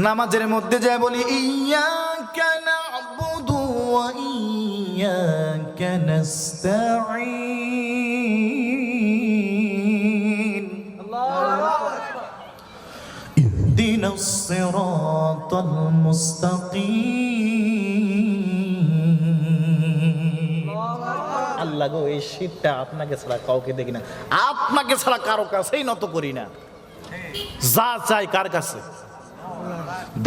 নামাজের মধ্যে যে বলি ইয়্যাকা না'বুদু ওয়া ইয়্যাকা নাস্তাঈন, ইহদিনাস সিরাতাল মুস্তাকিম। আল্লাহ গো, এই শীতটা আপনাকে ছাড়া কাউকে দেখি না, আপনাকে ছাড়া কারো কাছেই নত করি না। যা চাই কার কাছে?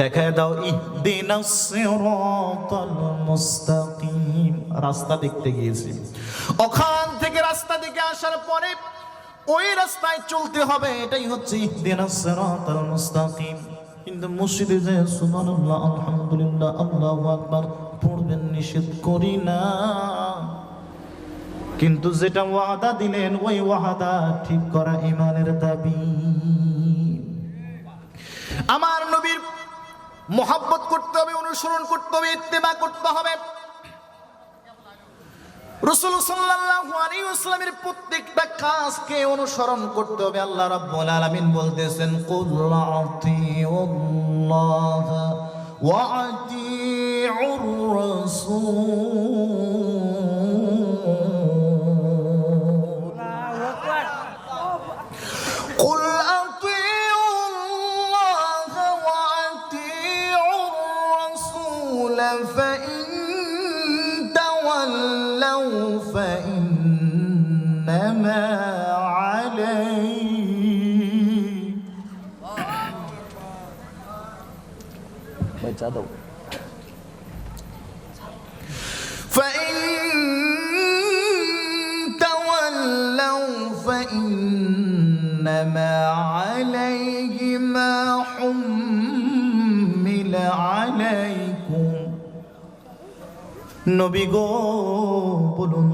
দেখায় দাও ইহদিনাস সিরাতাল মুস্তাকিম। রাস্তা দেখতে গিয়েছি, ওখান থেকে রাস্তা দিকে আসার পরে ওই রাস্তায় চলতে হবে, এটাই হচ্ছে ইহদিনাস সিরাতাল মুস্তাকিম। কিন্তু মসজিদে যে সুবহানাল্লাহ, আলহামদুলিল্লাহ, আল্লাহু আকবার পড়বেন নিষেধ করি না, কিন্তু যেটা ওয়াদা দিলেন ওই ওয়াদা ঠিক করা ঈমানের দাবি। আমার নবীর মহব্বত করতে হবে, অনুসরণ করতে হবে, ইত্তেবা করতে হবে। রাসূল সাল্লাল্লাহু আলাইহি ওয়াসাল্লামের প্রত্যেকটা কাজকে অনুসরণ করতে হবে। আল্লাহ রাব্বুল আলামিন বলতেছেন, কুল আতিউল্লাহ ওয়া আতিউর রাসূল। কুল فإن تولوا فإنما عليه فإن تولوا فإنما عليه ما حمل عليكم। নবী গো বলুন,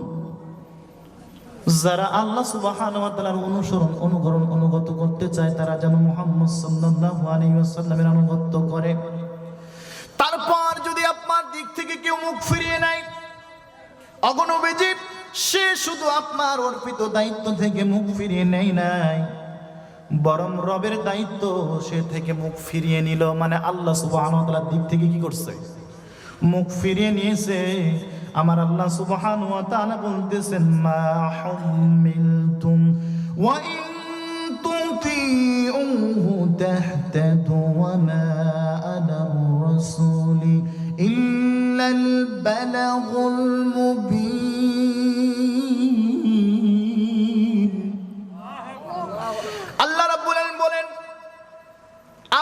যারা আল্লাহ সুবহানাহু ওয়া তাআলার অনুসরণ, অনুকরণ, অনুগত করতে চায়, তারা যেন মুহাম্মদ সাল্লাল্লাহু আলাইহি ওয়াসাল্লামের আনুগত্য করে। তারপর যদি আপনার দিক থেকে কেউ মুখ ফিরিয়ে নেয়, অগণবিজি সে শুধু আপনার অর্পিত দায়িত্ব থেকে মুখ ফিরিয়ে নেয় নাই, বরং রবের দায়িত্ব সে থেকে মুখ ফিরিয়ে নিল। মানে আল্লাহ সুবহানাহু ওয়া তাআলার দিক থেকে কি করছে? মুখ ফিরিয়ে নিয়েছে। আমার আল্লাহ সুবহানাহু ওয়া তাআলা বলতেছেন, মা হুমিলতুম ওয়া ইন তুতিউহু তাহতাদু ওয়া মা আলার রাসূলি ইল্লাল বালাগুল মুবিন। আল্লাহ রাব্বুল আলামিন বলেন,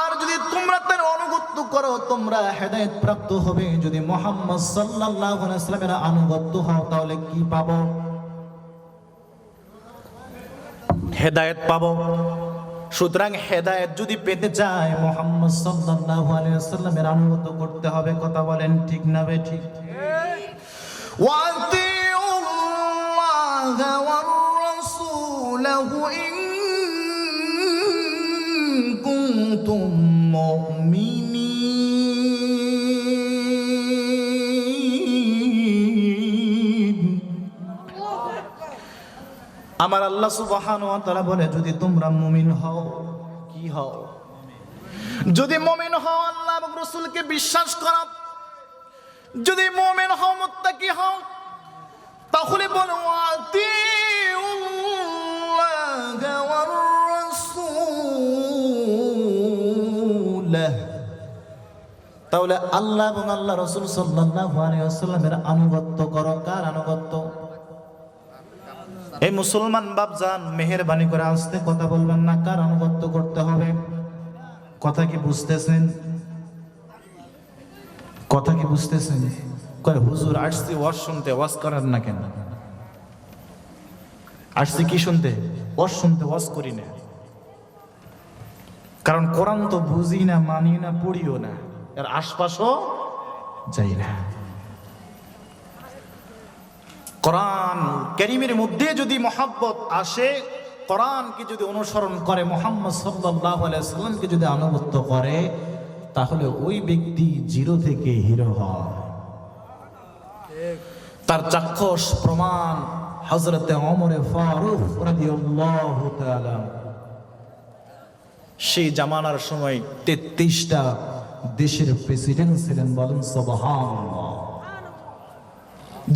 আর যদি তোমরা তার আনুগত্য করো তোমরা হেদায়েত প্রাপ্ত হবে। যদি মুহাম্মদ সাল্লাল্লাহু আলাইহি ওয়াসাল্লামের আনুগত্য হও তাহলে কি পাবো? হেদায়েত পাবো। সুতরাং হেদায়েত যদি পেতে চায় মুহাম্মদ সাল্লাল্লাহু আলাইহি ওয়াসাল্লামের আনুগত্য করতে হবে। কথা বলেন ঠিক না বেঠিক? ওয়া আতিউল্লাহ ওয়ার রাসূলাহু ইন কুনতুম মুমিনিন। আমার আল্লাহ সুবহানাহু ওয়া তাআলা বলে, যদি তোমরা মুমিন হও। কি কি হও? যদি মুমিন হও, আল্লাহ এবং রাসূলকে বিশ্বাস করো, যদি মুমিন হও, মুত্তাকি হও, তাহলে বলো আতিউল্লাহ ওয়ার রাসূল। তাহলে আল্লাহ এবং আল্লাহ রাসূল সাল্লাল্লাহু আলাইহি ওয়াসাল্লামের আনুগত্য করো। কার আনুগত্য? এই মুসলমান বাপজান, মেহেরবানি করে আস্তে কথা বলবেন না। কার আনুগত্য করতে হবে? কথা কি বুঝতেছেন? কথা কি বুঝতেছেন? কয় হুজুর আসছি ওয়াজ শুনতে, ওয়াজ করেন না কেন? আসছি কি শুনতে? ওয়াজ শুনতে, ওয়াজ করি না। কারণ কোরআন তো বুঝি না, মানি না, পড়িও না, এর আশপাশও যাই না। কোরআন কারীমের মধ্যে যদি মহব্বত আসে, কোরআনকে যদি অনুসরণ করে, মুহাম্মদ সাল্লাল্লাহু আলাইহি সাল্লামকে যদি আনুগত্য করে, তাহলে ওই ব্যক্তি জিরো থেকে হিরো হয়। তার চাক্ষুষ প্রমাণ হযরতে ওমর ফারুক রাদিয়াল্লাহু তাআলা সেই জামানার সময় 33টা দেশের প্রেসিডেন্ট ছিলেন। বলেন সুবহানাল্লাহ।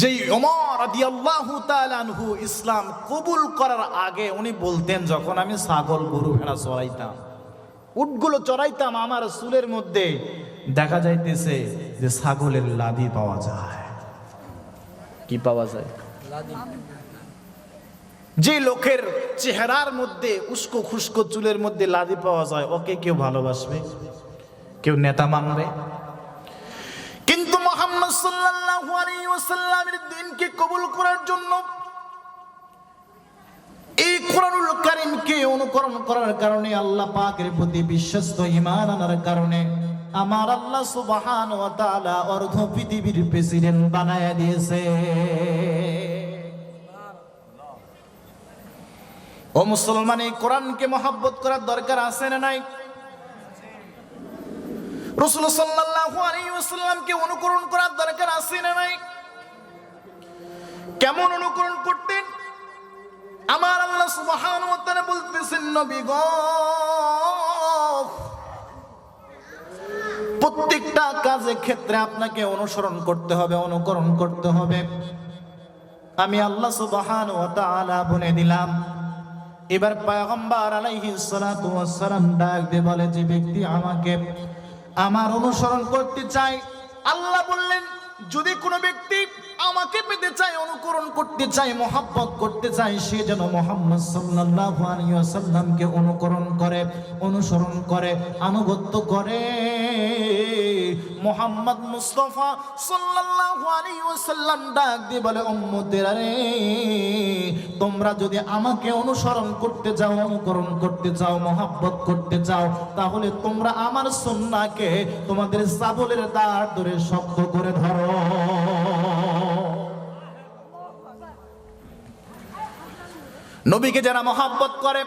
যেই ওমর রাদিয়াল্লাহু তাআলা আনহু ইসলাম কবুল করার আগে উনি বলতেন, যখন আমি ছাগল, গরু, ভেড়া চড়াইতাম, উটগুলো চড়াইতাম, আমার চুলের মধ্যে দেখা যাইতেছে যে ছাগলের লাদি পাওয়া যায়। কি পাওয়া যায়? লাদি। যে লোকের চেহারার মধ্যে উস্কো খুস্কো চুলের মধ্যে লাদি পাওয়া যায়, ওকে কেউ ভালোবাসবে? কেউ নেতা মানবে? কিন্তু মুহাম্মদ সাল্লাল্লাহু আলাইহি ওয়াসাল্লামের দ্বীনকে কবুল করার জন্য, এই কোরআনুল কারীমকে অনুকরণ করার কারণে, আল্লাহ পাকের প্রতি বিশ্বস্ত ঈমান আনার কারণে আমার আল্লাহ সুবহানাহু ওয়া তাআলা অর্ধ পৃথিবীর প্রেসিডেন্ট বানায়া দিয়েছে। ও মুসলমান, এই কোরআনকে মহব্বত করার দরকার আছে না নাই? রাসূল সাল্লাল্লাহু আলাইহি ওয়াসাল্লামকে অনুকরণ করার দরকার আছে না নাই? কেমন অনুকরণ করতেন? আমার আল্লাহ সুবহানাহু ওয়া তাআলা বলতেছেন, নবী গো, প্রত্যেকটা কাজের ক্ষেত্রে আপনাকে অনুসরণ করতে হবে, অনুকরণ করতে হবে। আমি আল্লাহ সুবহানাহু ওয়া তাআলা বলে দিলাম। এবার পয়গম্বর আলাইহিস সালাতু ওয়াস সালাম ডাক দিয়ে বলে, যে ব্যক্তি আমাকে আমার অনুসরণ করতে চায়, আল্লাহ বললেন, যদি কোনো ব্যক্তি আমাকে পেতে চায়, অনুকরণ করতে চায়, মহব্বত করতে চায়, সে যেন মুহাম্মদ সাল্লাল্লাহু আলাইহি ওয়াসাল্লামকে অনুকরণ করে, অনুসরণ করে, আনুগত্য করে। মুহাম্মদ মুস্তাফা সাল্লাল্লাহু আলাইহি ওয়াসাল্লাম ডাক দিয়ে বলে, উম্মতেরা রে, তোমরা যদি আমাকে অনুসরণ করতে চাও, অনুকরণ করতে চাও, মহব্বত করতে চাও, তাহলে তোমরা আমার সুন্নাহকে তোমাদের সাবলের দাঁড় ধরে শক্ত করে ধরো। নবীকে যারা মহব্বত করে,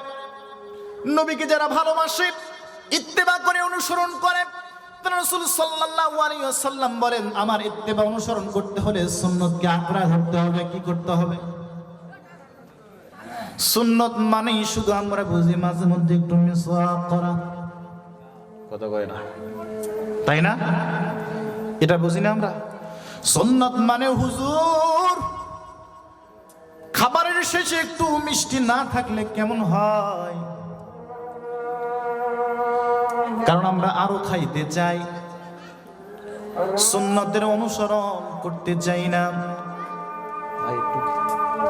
নবীকে যারা ভালোবাসে, ইত্তেবা করে, অনুসরণ করে, রাসূল সাল্লাল্লাহু আলাইহি ওয়াসাল্লাম বলেন, আমার ইত্তেবা অনুসরণ করতে হলে সুন্নতকে আঁকড়া ধরতে হবে। কি করতে হবে? সুন্নত মানেই শুধু আমরা বুঝি মাঝে মধ্যে একটু মিসওয়াক করা, কথা কয় না, তাই না? এটা বুঝি না আমরা। সুন্নত মানে হুজুর, খাবারের শেষে একটু মিষ্টি না থাকলে কেমন হয়? কারণ আমরা আরো খাইতে চাই, সুন্নতের অনুসরণ করতে চাই না। ভাই একটু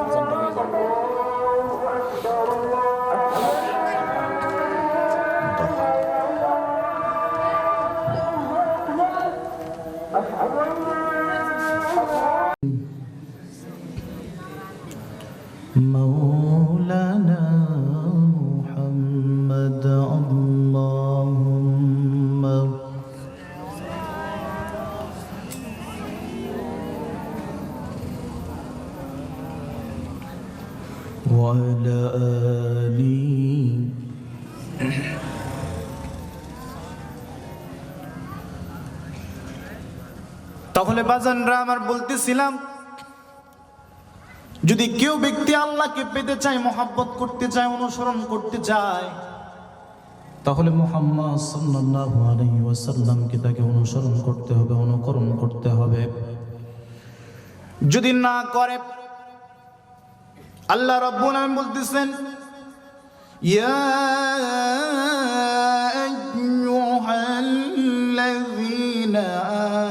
আজানটা হয়ে যাবে। مولانا محمد اللهم وعلى آله তাহলে বাজানরা আমার বলতেছিলাম, যদি কেউ ব্যক্তি আল্লাহকে পেতে চায়, মহব্বত করতে চায়, অনুসরণ করতে চায়, তাহলে মুহাম্মদ সাল্লাল্লাহু আলাইহি ওয়াসাল্লামকে তাকে অনুসরণ করতে হবে, অনুকরণ করতে হবে। যদি না করে আল্লাহ রাব্বুল আলামিন বলতেছেন, ইয়া আইয়ুহাল্লাযীনা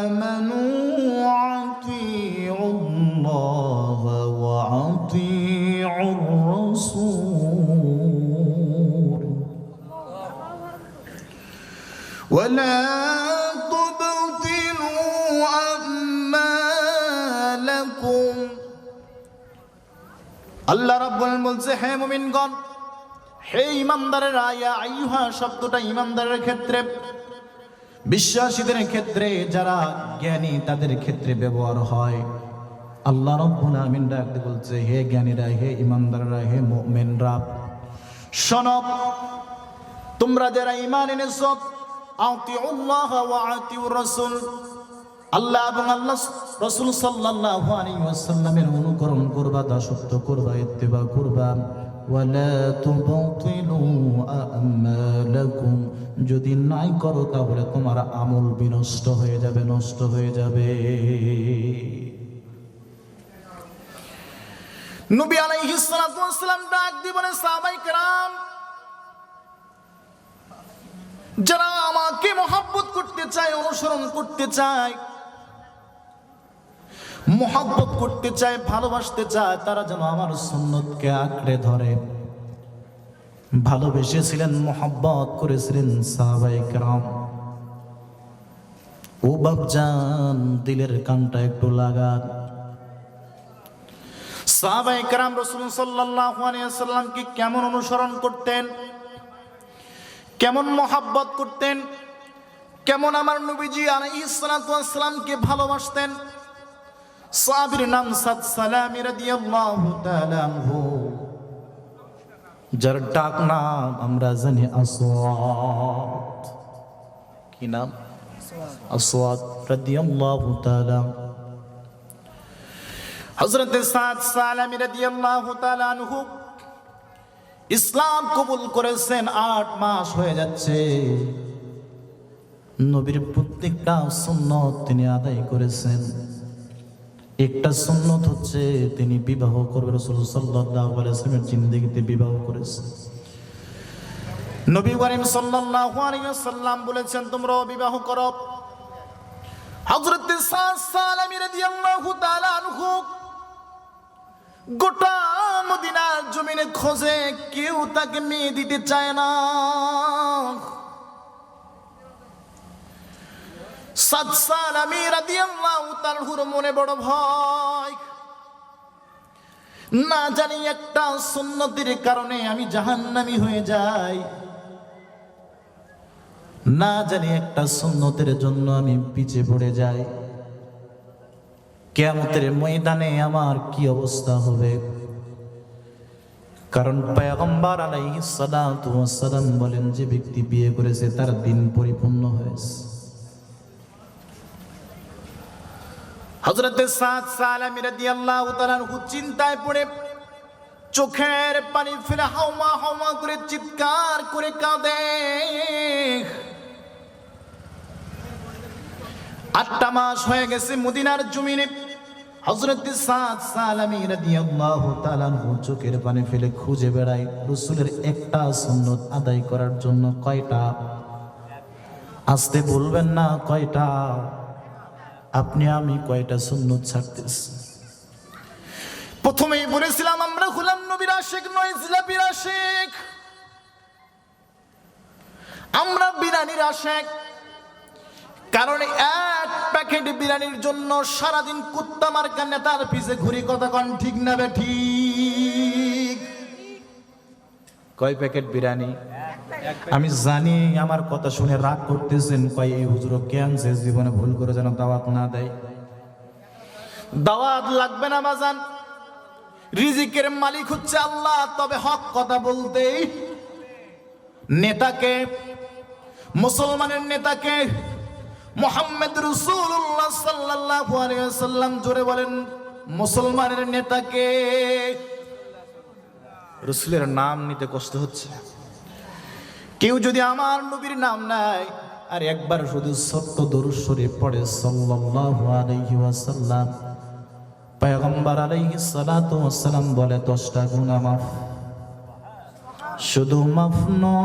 আমানু আতিউল্লাহা ওয়া আতিউর রাসূল ওয়া লা তুবতিলু আমালাকুম। আল্লাহ রাব্বুল আলামিন বলছে, হে মুমিনগণ, হে ঈমানদারেরা, ইয়া আইয়ুহা শব্দটা ঈমানদারের ক্ষেত্রে, বিশ্বাসীদের ক্ষেত্রে, যারা জ্ঞানী তাদের ক্ষেত্রে ব্যবহার হয়। আল্লাহ রাব্বুল আলামিন ডাকতে বলছে, হে জ্ঞানীরা, হে ঈমানদাররা, হে মুমিনরা, শোনো, তোমরা যারা ঈমান এনেছো, আতিউল্লাহ ওয়া আতিউর রাসূল, আল্লাহ এবং আল্লাহ রাসূল সাল্লাল্লাহু আলাইহি ওয়াসাল্লামের অনুকরণ করবা, দাসত্ব করবা, ইত্তেবা করবা। ওয়ালা তুবতিলু আমালাকুম, যদি নাই করো তাহলে তোমার আমল বিনষ্ট হয়ে যাবে, নষ্ট হয়ে যাবে। নবী আলাইহিস সালাতু ওয়াস সালাম ডাক দিয়ে বলেন, সাহাবায়ে কেরাম, যারা আমাকে মহব্বত করতে চায়, অনুসরণ করতে চায়, মহব্বত করতে চায়, ভালোবাসতে চায়, তারা যেন আমার সুন্নতকে আঁকড়ে ধরে। ভালোবেসেছিলেন, মহব্বত করেছিলেন সাহাবায়ে কেরাম। ও বাপজান, দিলের কানটা একটু লাগান। সাহাবায়ে কেরাম রাসূল সাল্লাল্লাহু আলাইহি ওয়াসাল্লামকে কেমন অনুসরণ করতেন, কেমন মহব্বত করতেন, কেমন আমার নবীজি আলাইহিস সালাতু ওয়াস সালামকে ভালোবাসতেন। সাহাবীর নাম সাদ সালামি রাদিয়াল্লাহু তাআলা আনহু, যার ডাক নাম আমরা জানি আসওয়াদ। কি নাম? আসওয়াদ রাদিয়াল্লাহু তাআলা। হযরত সাদ সালামি রাদিয়াল্লাহু তাআলা আনহু ইসলাম কবুল করেছেন, 8 মাস হয়ে যাচ্ছে। নবীর প্রত্যেকটা সুন্নত তিনি আদায় করেছেন। একটা সুন্নত হচ্ছে তিনি বিবাহ করবে, রাসূল সাল্লাল্লাহু আলাইহি ওয়াসাল্লামের জিন্দেগিতে বিবাহ করেছেন। নবী করিম সাল্লাল্লাহু আলাইহি ওয়াসাল্লাম বলেছেন, তোমরা বিবাহ করো। হযরত সাদ সালামি রাদিয়াল্লাহু তাআলা আনহু গোটা মদিনার জমিনে খোঁজে, কেউ তাকে মেয়ে দিতে চায় না। সাদ সালামি রাদিয়াল্লাহু তাআলার মনে বড় ভয়, না জানি একটা সুন্নতের কারণে আমি জাহান্নামী হয়ে যাই, না জানি একটা সুন্নতের জন্য আমি পিছিয়ে পড়ে যাই, কিয়ামতের ময়দানে আমার কি অবস্থা হবে। কারণ পয়গম্বর আলাইহিস সালাতু ওয়াস সালাম বলেন, যে ব্যক্তি বিয়ে করেছে তার দিন পরিপূর্ণ হয়েছে। হযরত সাদ সালামি রাদিয়াল্লাহু তাআলা চিন্তায় পড়ে চোখের পানি ফেলে হাওমা হাওমা করে চিৎকার করে কাঁদে। 8 মাস হয়ে গেছে মদিনার জমিনে। হযরত সাদ সালামি রাদিয়াল্লাহু তাআলা চোখের পানি ফেলে খুঁজে বেড়ায় রাসূলের একটা সুন্নত আদায় করার জন্য। কয়টা? আসতে বলবেন না, কয়টা? আপনি আমি কয়টা সুন্নত ছাড়তেছি? প্রথমেই বলেছিলাম আমরা হলাম নবীর আশিক নয়, জিলাপির আশিক। আমরা বিরিয়ানির আশিক, কারণ এক প্যাকেট বিরিয়ানির জন্য সারাদিন কুত্তা মার্কা নেতার পিছে ঘুরি। কথা কন ঠিক না বে ঠিক? কয় প্যাকেট বিরিয়ানি? আমি জানি আমার কথা শুনে রাগ করতেছেন, কয় এই হুজুর কেনছে জীবনে ভুল করে যেন দাওয়াত না দেয়। দাওয়াত লাগবে না বাজান, রিজিকের মালিক হচ্ছে আল্লাহ। তবে হক কথা বলতে নেতাকে, মুসলমানের নেতাকে মুহাম্মদ রাসূলুল্লাহ সাল্লাল্লাহু আলাইহি ওয়াসাল্লাম, জোরে বলেন মুসলমানের নেতাকে। রাসূলের নাম নিতে কষ্ট হচ্ছে, কেউ যদি আমার নবীর নাম নেয় আর একবার শুধু ছোট্ট দরুদ শরীফ পড়ে সাল্লাল্লাহু আলাইহি ওয়াসাল্লাম, পয়গম্বর আলাইহিস সালাতু ওয়াসসালাম বলে 10টা গুনাহ মাফ। শুধু মাফ নয়,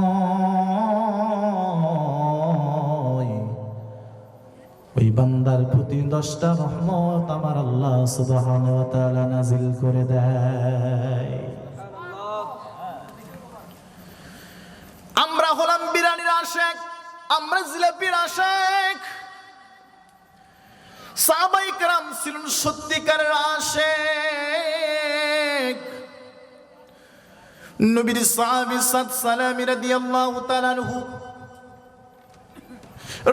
ওই বান্দার প্রতি 10টা রহমত আমার আল্লাহ সুবহানাহু ওয়া তাআলা নাজিল করে দেয়। আমরা হলাম বিরিয়ানির আশেক, আমরা জিলাপির আশেক। সাহাবায়ে কেরাম ছিলেন সত্যিকারের আশেক। নবীর সাহাবী সাদ সালামী রাদিয়াল্লাহু তাআলা আনহু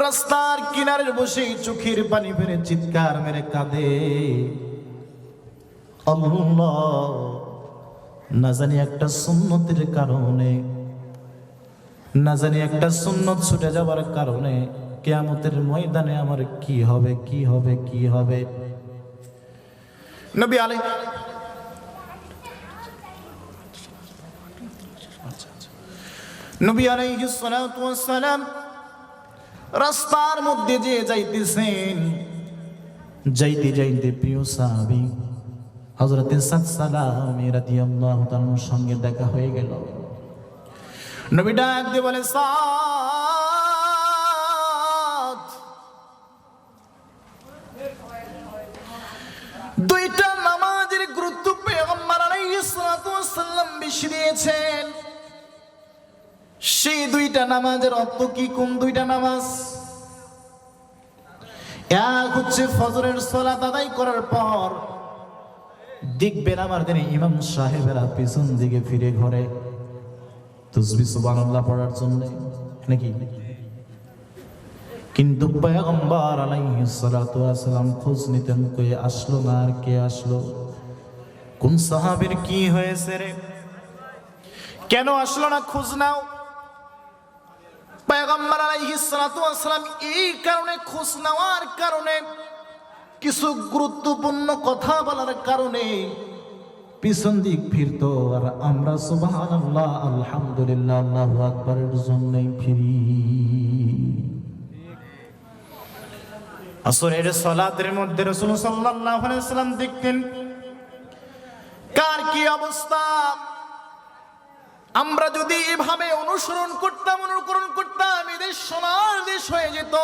রাস্তার কিনারে বসে চোখের পানি ফেলে চিৎকার মেরে কাঁদে, আল্লাহ, না জানি একটা সুন্নতের কারণে, না জানি একটা সুন্নত ছুটে যাবার কারণে কিয়ামতের ময়দানে আমার কি হবে, কি হবে, কি হবে। নবী আলাইহিস সালাতু ওয়াস সালাম রাস্তার মধ্যে যে যাইতেছেন, যাইতে যাইতে প্রিয় সাহাবী হযরত সাদ সালামী রাদিয়াল্লাহু তাআলার সঙ্গে দেখা হয়ে গেল। নবী ডাক দিয়ে বলে, সাদ, দুইটা নামাজের গুরুত্ব পয়গম্বর আলাইহিস সালাতু ওয়াস সালাম বেশি দিয়েছেন। সেই দুইটা নামাজের অর্থ কি? কোন দুইটা নামাজ? এক হচ্ছে ফজরের সালাত আদায় করার পর দেখবেন আমার দিনে ইমাম সাহেবেরা পিছন দিকে ফিরে ঘরে তাসবিহ সুবহানাল্লাহ পড়ার জন্য নাকি, কিন্তু পয়গম্বর আলাইহিস সালাতু ওয়াস সালাম খোঁজ নিতেন কে আসলো না আর কে আসলো, কোন সাহাবীর কি হয়েছে রে, কেন আসলো না, খোঁজ নাও। পয়গম্বর আলাইহিস সালাতু ওয়াস সালাম এই কারণে খোঁজ নেওয়ার কারণে, কিছু গুরুত্বপূর্ণ কথা বলার কারণে পিছন দিক ফিরতো, আর আমরা সুবহানাল্লাহ আলহামদুলিল্লাহ আল্লাহু আকবারের জন্যই ফিরি। আসরের সালাতের মধ্যে রাসূল সাল্লাল্লাহু আলাইহি ওয়াসাল্লাম দেখতেন কার কি অবস্থা। আমরা যদি এভাবে অনুকরণ করতাম, এদের সোনার দেশ হয়ে যেত,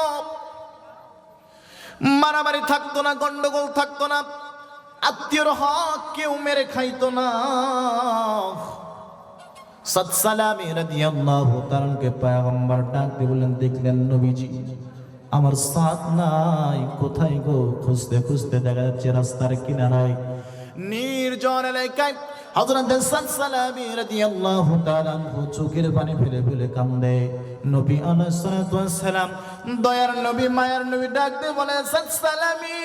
মারামারি থাকতো না, গন্ডগোল থাকতো না, আত্মীয়র হক কেউ মেরে খাইতো না। সাদ সালামী রাদিয়াল্লাহু তাআলাকে পয়গম্বর ডাক দিয়ে বললেন, দেখলেন নবীজি আমার সাদ নাই, কোথায় গো? খুঁজতে খুঁজতে দেখা যাচ্ছে রাস্তার কিনারায় নির্জন এলাকায় হযরত সাদ সালামী রাদিয়াল্লাহু তাআলা চোখের পানি ফেলে ফেলে কান্দে। নবী আলাইহিস সালাতু ওয়াস সালাম, দয়ার নবী, মায়ার নবী ডাক দিয়ে বলে, সাদ সালামী,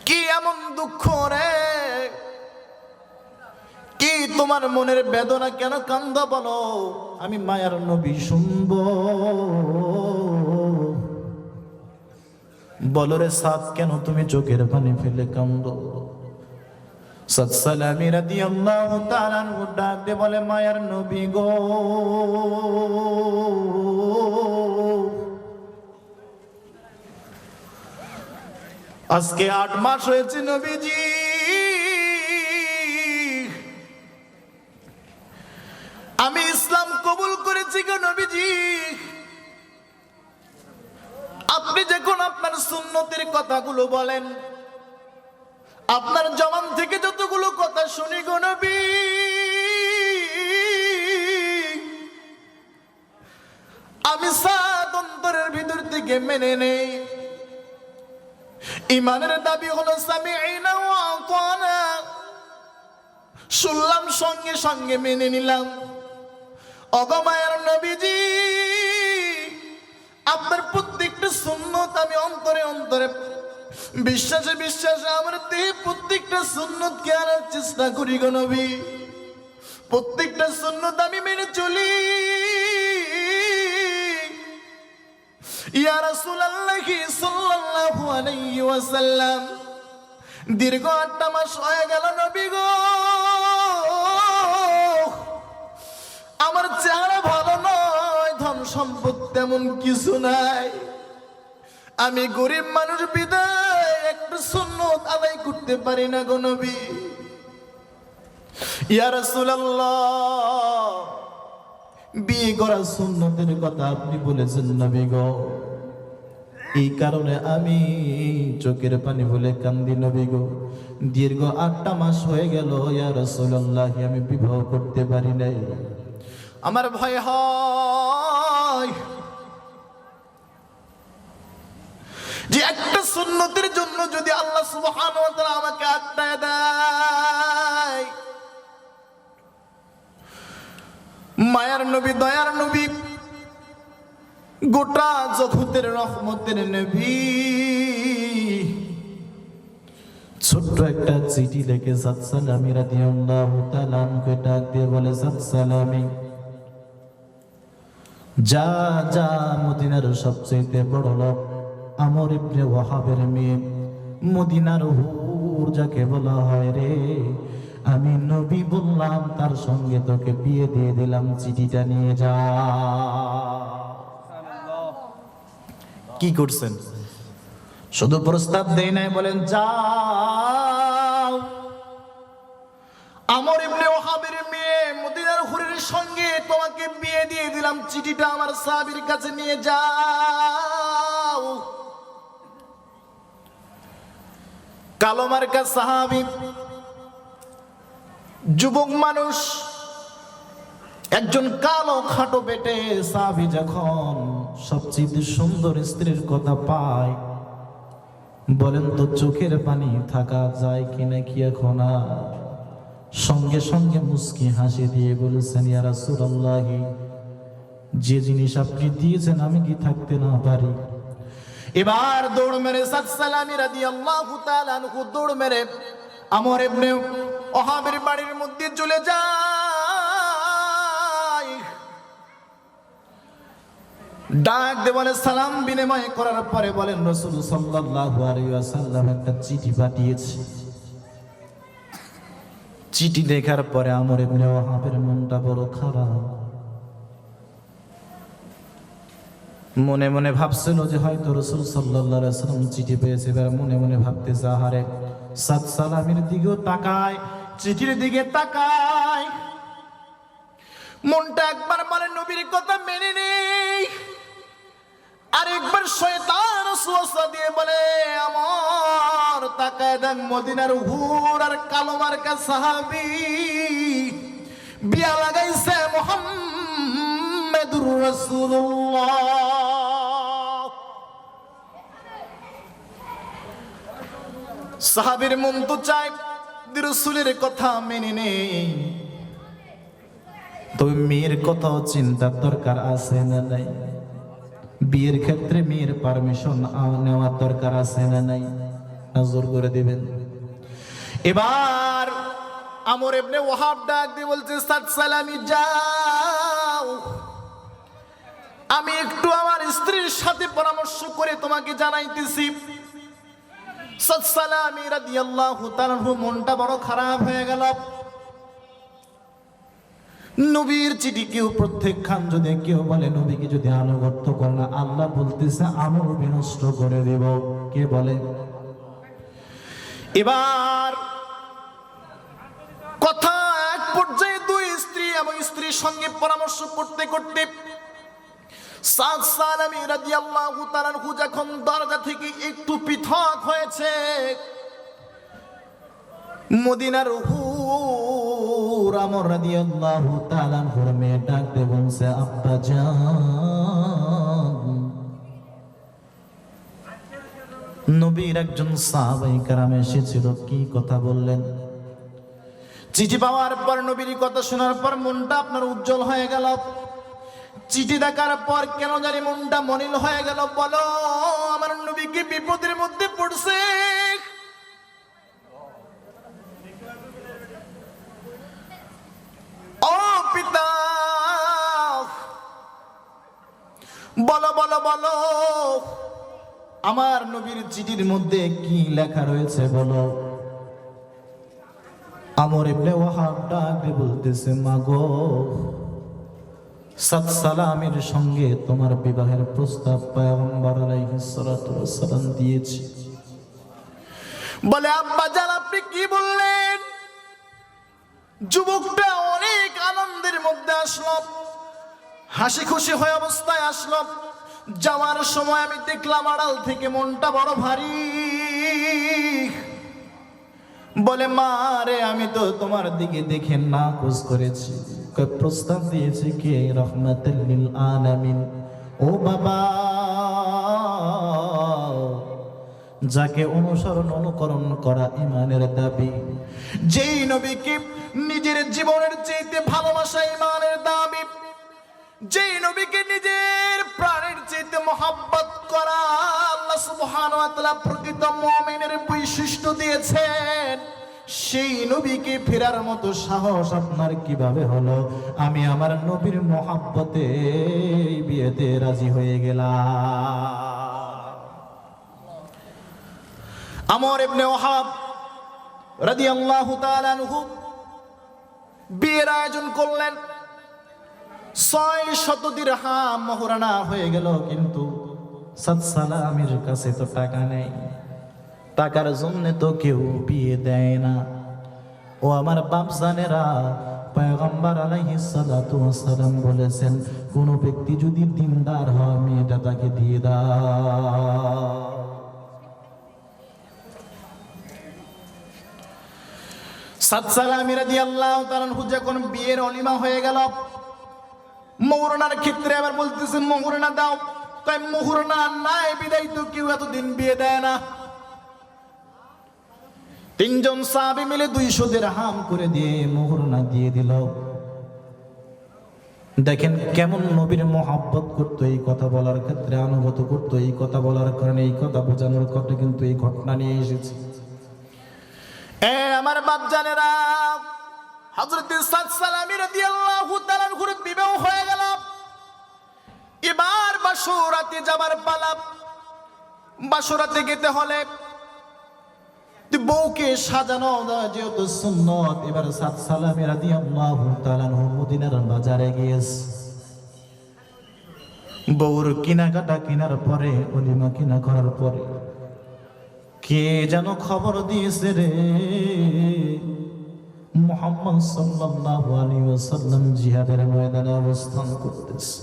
কি এমন দুঃখ রে, কি তোমার মনের বেদনা, কেন কান্দো বলো, আমি মায়ার নবী শুনবো। বলো রে সাদ, কেন তুমি চোখের পানি ফেলে কান্দো? সাদ সালামী রাদিয়াল্লাহু তাআলা ডাক দিয়ে বলে, মায়ার নবী গো, আজকে 8 মাস হয়েছে নবীজি, আমি ইসলাম কবুল করেছি গো নবীজি। আপনি যখন আপনার সুন্নতের কথাগুলো বলেন, আপনার জবান থেকে যতগুলো কথা শুনি গো নবী, আমি সাদ অন্তরের ভিতর থেকে মেনে নেই। ইমানের দাবি হলো সামি'না ওয়া আতানা, শুনলাম সঙ্গে সঙ্গে মেনে নিলাম। অগমায়ের নবীজি, আপনার প্রত্যেকটা সুন্নত আমি অন্তরে অন্তরে, বিশ্বাসে বিশ্বাসে আমার দেহে প্রত্যেকটা সুন্নতকে আনার চেষ্টা করি গো নবী। প্রত্যেকটা সুন্নত আমি মেনে চলি। ইয়া রাসূলুল্লাহ সাল্লাল্লাহু আলাইহি ওয়াসাল্লাম, দীর্ঘ 8 মাস হয়ে গেল নবী গো, তেমন কিছু নাই, আমি গরিব মানুষ বিদায় একটা সুন্নত আদায় করতে পারি না গো নবী। ইয়া রাসূলুল্লাহ, বিয়ে করা সুন্নতের কথা আপনি বলেছেন নবী গো, এই কারণে আমি চোখের পানি বলে কান্দি নবী গো। দীর্ঘ 8টা মাস হয়ে গেল ইয়া রাসূলুল্লাহ, আমি বিবাহ করতে পারি নাই। আমার ভয় হয় যে একটা সুন্নতের জন্য যদি আল্লাহ সুবহানাহু ওয়া তাআলা আমাকে আটকায় দেয়। মায়ার নবী, দয়ার নবী, গোটা জগতের রহমতের নবী ছোট্ট একটা চিঠি লিখে সাদ সালামি রাদিয়াল্লাহু তাআলা আনহু ডাক দিয়ে বলে, সাদ সালামি, যা যা মদিনার সবচেয়ে বড় লোক আমর ইবনে ওয়াহাবের মেয়ে, মদিনার হুর যাকে বলা হয় রে, আমি নবী বললাম তার সঙ্গে তোকে বিয়ে দিয়ে দিলাম, চিঠিটা নিয়ে যা। কি করছেন? শুধু প্রস্তাব দেই নাই, বলেন যাও, আমর ইবনে ওয়াহাবের মেয়ে মদিনার হুরের সঙ্গে তোমাকে বিয়ে দিয়ে দিলাম, চিঠিটা আমার সাহাবীর কাছে নিয়ে যাও। কালো মার্কা সাহাবী, যুবক মানুষ, একজন কালো খাটো বেটে সাহাবী যখন সবচেয়ে সুন্দর স্ত্রীর কথা পায়, বলেন তো চোখের পানি থাকা যায় কিনা কি এখন? সঙ্গে সঙ্গে মুস্কি হাসি দিয়ে বলেছেন, ইয়া রাসূলুল্লাহ, যে জিনিস আপনি দিয়েছেন আমি কি থাকতে না পারি? এবার দৌড় মেরে সাদ সালামি রাদিয়াল্লাহু তাআলা আনহু দৌড় মেরে আমর ইবনে ওয়াহাবের বাড়ির মধ্যে চলে যায়। ডাক দিয়ে বলে, সালাম বিনিময় করার পরে বলেন, রাসূল সাল্লাল্লাহু আলাইহি ওয়াসাল্লাম একটা চিঠি পাঠিয়েছে। চিঠি দেখার পরে আমর ইবনে ওয়াহাবের মনটা বড় খারাপ। মনে মনে ভাবছিল যে হয়তো রাসূল সাল্লাল্লাহু আলাইহি ওয়াসাল্লাম চিঠি পেয়েছে। এবার মনে মনে ভাবতেছে, আহারে, সাদ সালামের দিকেও তাকায়, চিঠির দিকে তাকায়, মনটা একবার বলে নবীর কথা মেনে নেই, আরেকবার শয়তান ওয়াসওয়াসা দিয়ে বলে, আমার তাকায় দেখ মদিনার হুর আর কালো মার্কা সাহাবী বিয়া লাগাইছে মুহাম্মাদুর রাসূলুল্লাহ। সাহাবীর মন তো চায় রাসূলের কথা মেনে নেই, তবে মেয়ের কথাও চিন্তার দরকার আছে না নাই? বিয়ের ক্ষেত্রে মেয়ের পারমিশন নেওয়ার দরকার আছে না নাই? নজর করে দিবেন। এবার আমর ইবনে ওয়াহাব ডাক দিয়ে বলছে, সাদ সালামি, যাও, আমি একটু আমার স্ত্রীর সাথে পরামর্শ করে তোমাকে জানাইতেছি। সাদ সালামি রাদিয়াল্লাহু তাআলা মনটা বড় খারাপ হয়ে গেল। নবীর চিঠি কেউ প্রত্যেকখান যদি কেউ বলে নবীকে যদি আনুগত্য করে না, আল্লাহ বলতেছে আমল বিনষ্ট করে দেব। কে বলে? এবার কথা এক পর্যায়ে দুই স্ত্রী এবং স্ত্রীর সঙ্গে পরামর্শ করতে করতে সাদ সালামি রাদিয়াল্লাহু তাআলা যখন দরজা থেকে একটু পৃথক হয়েছে, মদিনার হুর আমর রাদিয়াল্লাহু তাআলা মেয়ে ডাক দিয়ে বলছে, আব্বা জান, নবীর একজন সাহাবায়ে কেরাম এসেছিল, কি কথা বললেন? চিঠি পাওয়ার পর নবীর কথা শোনার পর মনটা আপনার উজ্জ্বল হয়ে গেল। চিঠি দেখার পর কেন জানি মনটা মলিন হয়ে গেল। বলো, আমার নবী কি বিপদের মধ্যে পড়ছে? ও পিতা, বলো বলো বলো, আমার নবীর চিঠির মধ্যে কি লেখা রয়েছে বলো। আমর ইবনে ওয়াহাব ডাক দিয়ে বলতেছে, মা গো, সাত সালামের সঙ্গে তোমার বিবাহের প্রস্তাব পয়গম্বর আলাইহিস সালাতু ওয়াস সালাম দিয়েছি। বলে আব্বা জান আপনি কি বললেন? যুবকটা অনেক আনন্দের মধ্যে আসলো, হাসি খুশি হয়ে অবস্থায় আসলো। যাওয়ার সময় আমি দেখলাম আড়াল থেকে মনটা বড় ভারী। বলে মা রে আমি তো তোমার দিকে দেখে না খোঁজ করেছি। প্রস্তাব দিয়েছে কে? রহমাতুল লিল আলামিন। ও বাবা, যাকে অনুসরণ অনুকরণ করা ঈমানের দাবি, যেই নবীকে নিজের জীবনের চাইতে ভালোবাসা ঈমানের দাবি, যেই নবীকে নিজের প্রাণের চাইতে মহব্বত করা আল্লাহ সুবহানাহু ওয়া তাআলা প্রকৃত মুমিনের বৈশিষ্ট্য দিয়েছেন, সেই নবীকে ফেরার মতো সাহস আপনার কিভাবে হলো? আমি আমার নবীর মহব্বতে বিয়েতে রাজি হয়ে গেলাম। আমর ইবনে ওয়াহাব রাদিয়াল্লাহু তাআলা আনহু বিয়ের আয়োজন করলেন। 600 দিরহাম মোহরানা হয়ে গেল, কিন্তু সাত সালামের কাছে তো টাকা নেই। টাকার জন্য তো কেউ বিয়ে দেয় না। ও আমার বাপজানেরা, পয়গম্বর আলাইহিস সালাতু ওয়াস সালাম বলেছেন কোন ব্যক্তি যদি দিনদার হয় মেয়েটা তাকে দিয়ে দাও। সাত সালামি রাদিয়াল্লাহু তাআলা আনহু যখন বিয়ের অলিমা হয়ে গেল, মোহরানার ক্ষেত্রে আবার বলতেছেন মোহরানা দাও। তাই মোহরানা নাই বিদায় তো কেউ এতদিন বিয়ে দেয় না। 3 জন সাহাবী মিলে 200 দিরহাম করে দিয়ে মোহরানা দিয়ে দিল। দেখেন কেমন নবীর মহব্বত করতো, এই কথা বলার ক্ষেত্রে আনুগত করতো, এই কথা বলার কারণে এই কথা বোঝানোর কথা কিন্তু এই ঘটনা নিয়ে এসেছে। আমার বাপ জানেরা, হযরত সাদ সালামি রাদিয়াল্লাহু তাআলা আনহুর বিবাহ হয়ে গেল। এবার বাসরাতে যাবার পালা। বাসরাতে যেতে হলে বউকে সাজানো যেহেতু সুন্নত, এবার সাদ সালামি রাদিয়াল্লাহু তাআলা আনহু মদিনার বাজারে গিয়েছে। বউর কেনাকাটা কেনার পরে, অলিমা কেনা করার পরে কে যেন খবর দিয়েছে রে, মুহাম্মদ সাল্লাল্লাহু আলাইহি ওয়াসাল্লাম জিহাদের ময়দানে অবস্থান করতেছে।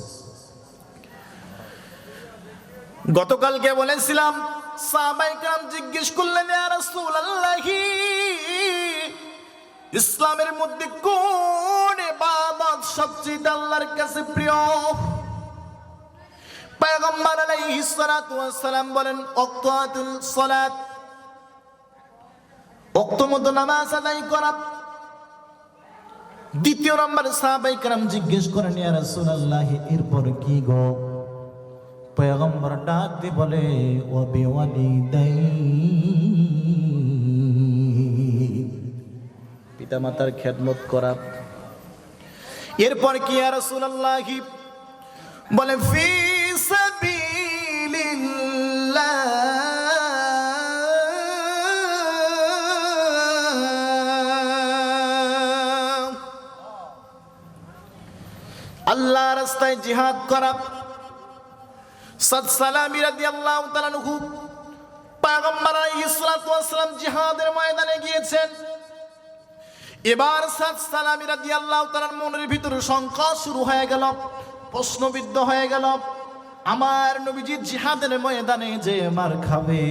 গতকালকে বলেছিলাম সাহাবায়ে কেরাম জিজ্ঞেস করলেন, ইয়া রাসূলুল্লাহ, ইসলামের মধ্যে কোন ইবাদত সবচেয়ে আল্লাহর কাছে প্রিয়? পয়গম্বর আলাইহিস সালাতু ওয়াস সালাম বলেন, ওয়াক্তাতুল সালাত, ওয়াক্ত মতো নামাজ আদায় করা। দ্বিতীয় নম্বর সাহাবায়ে কেরাম জিজ্ঞেস করেন, ইয়া রাসূলুল্লাহ এরপর কি গো? পয়গম্বর ডাক দিয়ে বলে, ওয়া বিওয়ালিদাই, পিতামাতার খেদমত করা। এরপর কি ইয়া রাসূলুল্লাহ? বলে ফি সাবিলিল্লাহ, আল্লাহর রাস্তায় জিহাদ করা। সাদ সালামি রাদিয়াল্লাহু তাআলা আনহু পয়গম্বর আলাইহিস সালাতু ওয়াস সালাম জিহাদের ময়দানে গিয়েছেন। এবার সাদ সালামি রাদিয়াল্লাহু তাআলার মনের ভিতরে শঙ্কা শুরু হয়ে গেল, প্রশ্নবিদ্ধ হয়ে গেল, আমার নবীজি জিহাদের ময়দানে যে মার খাবে,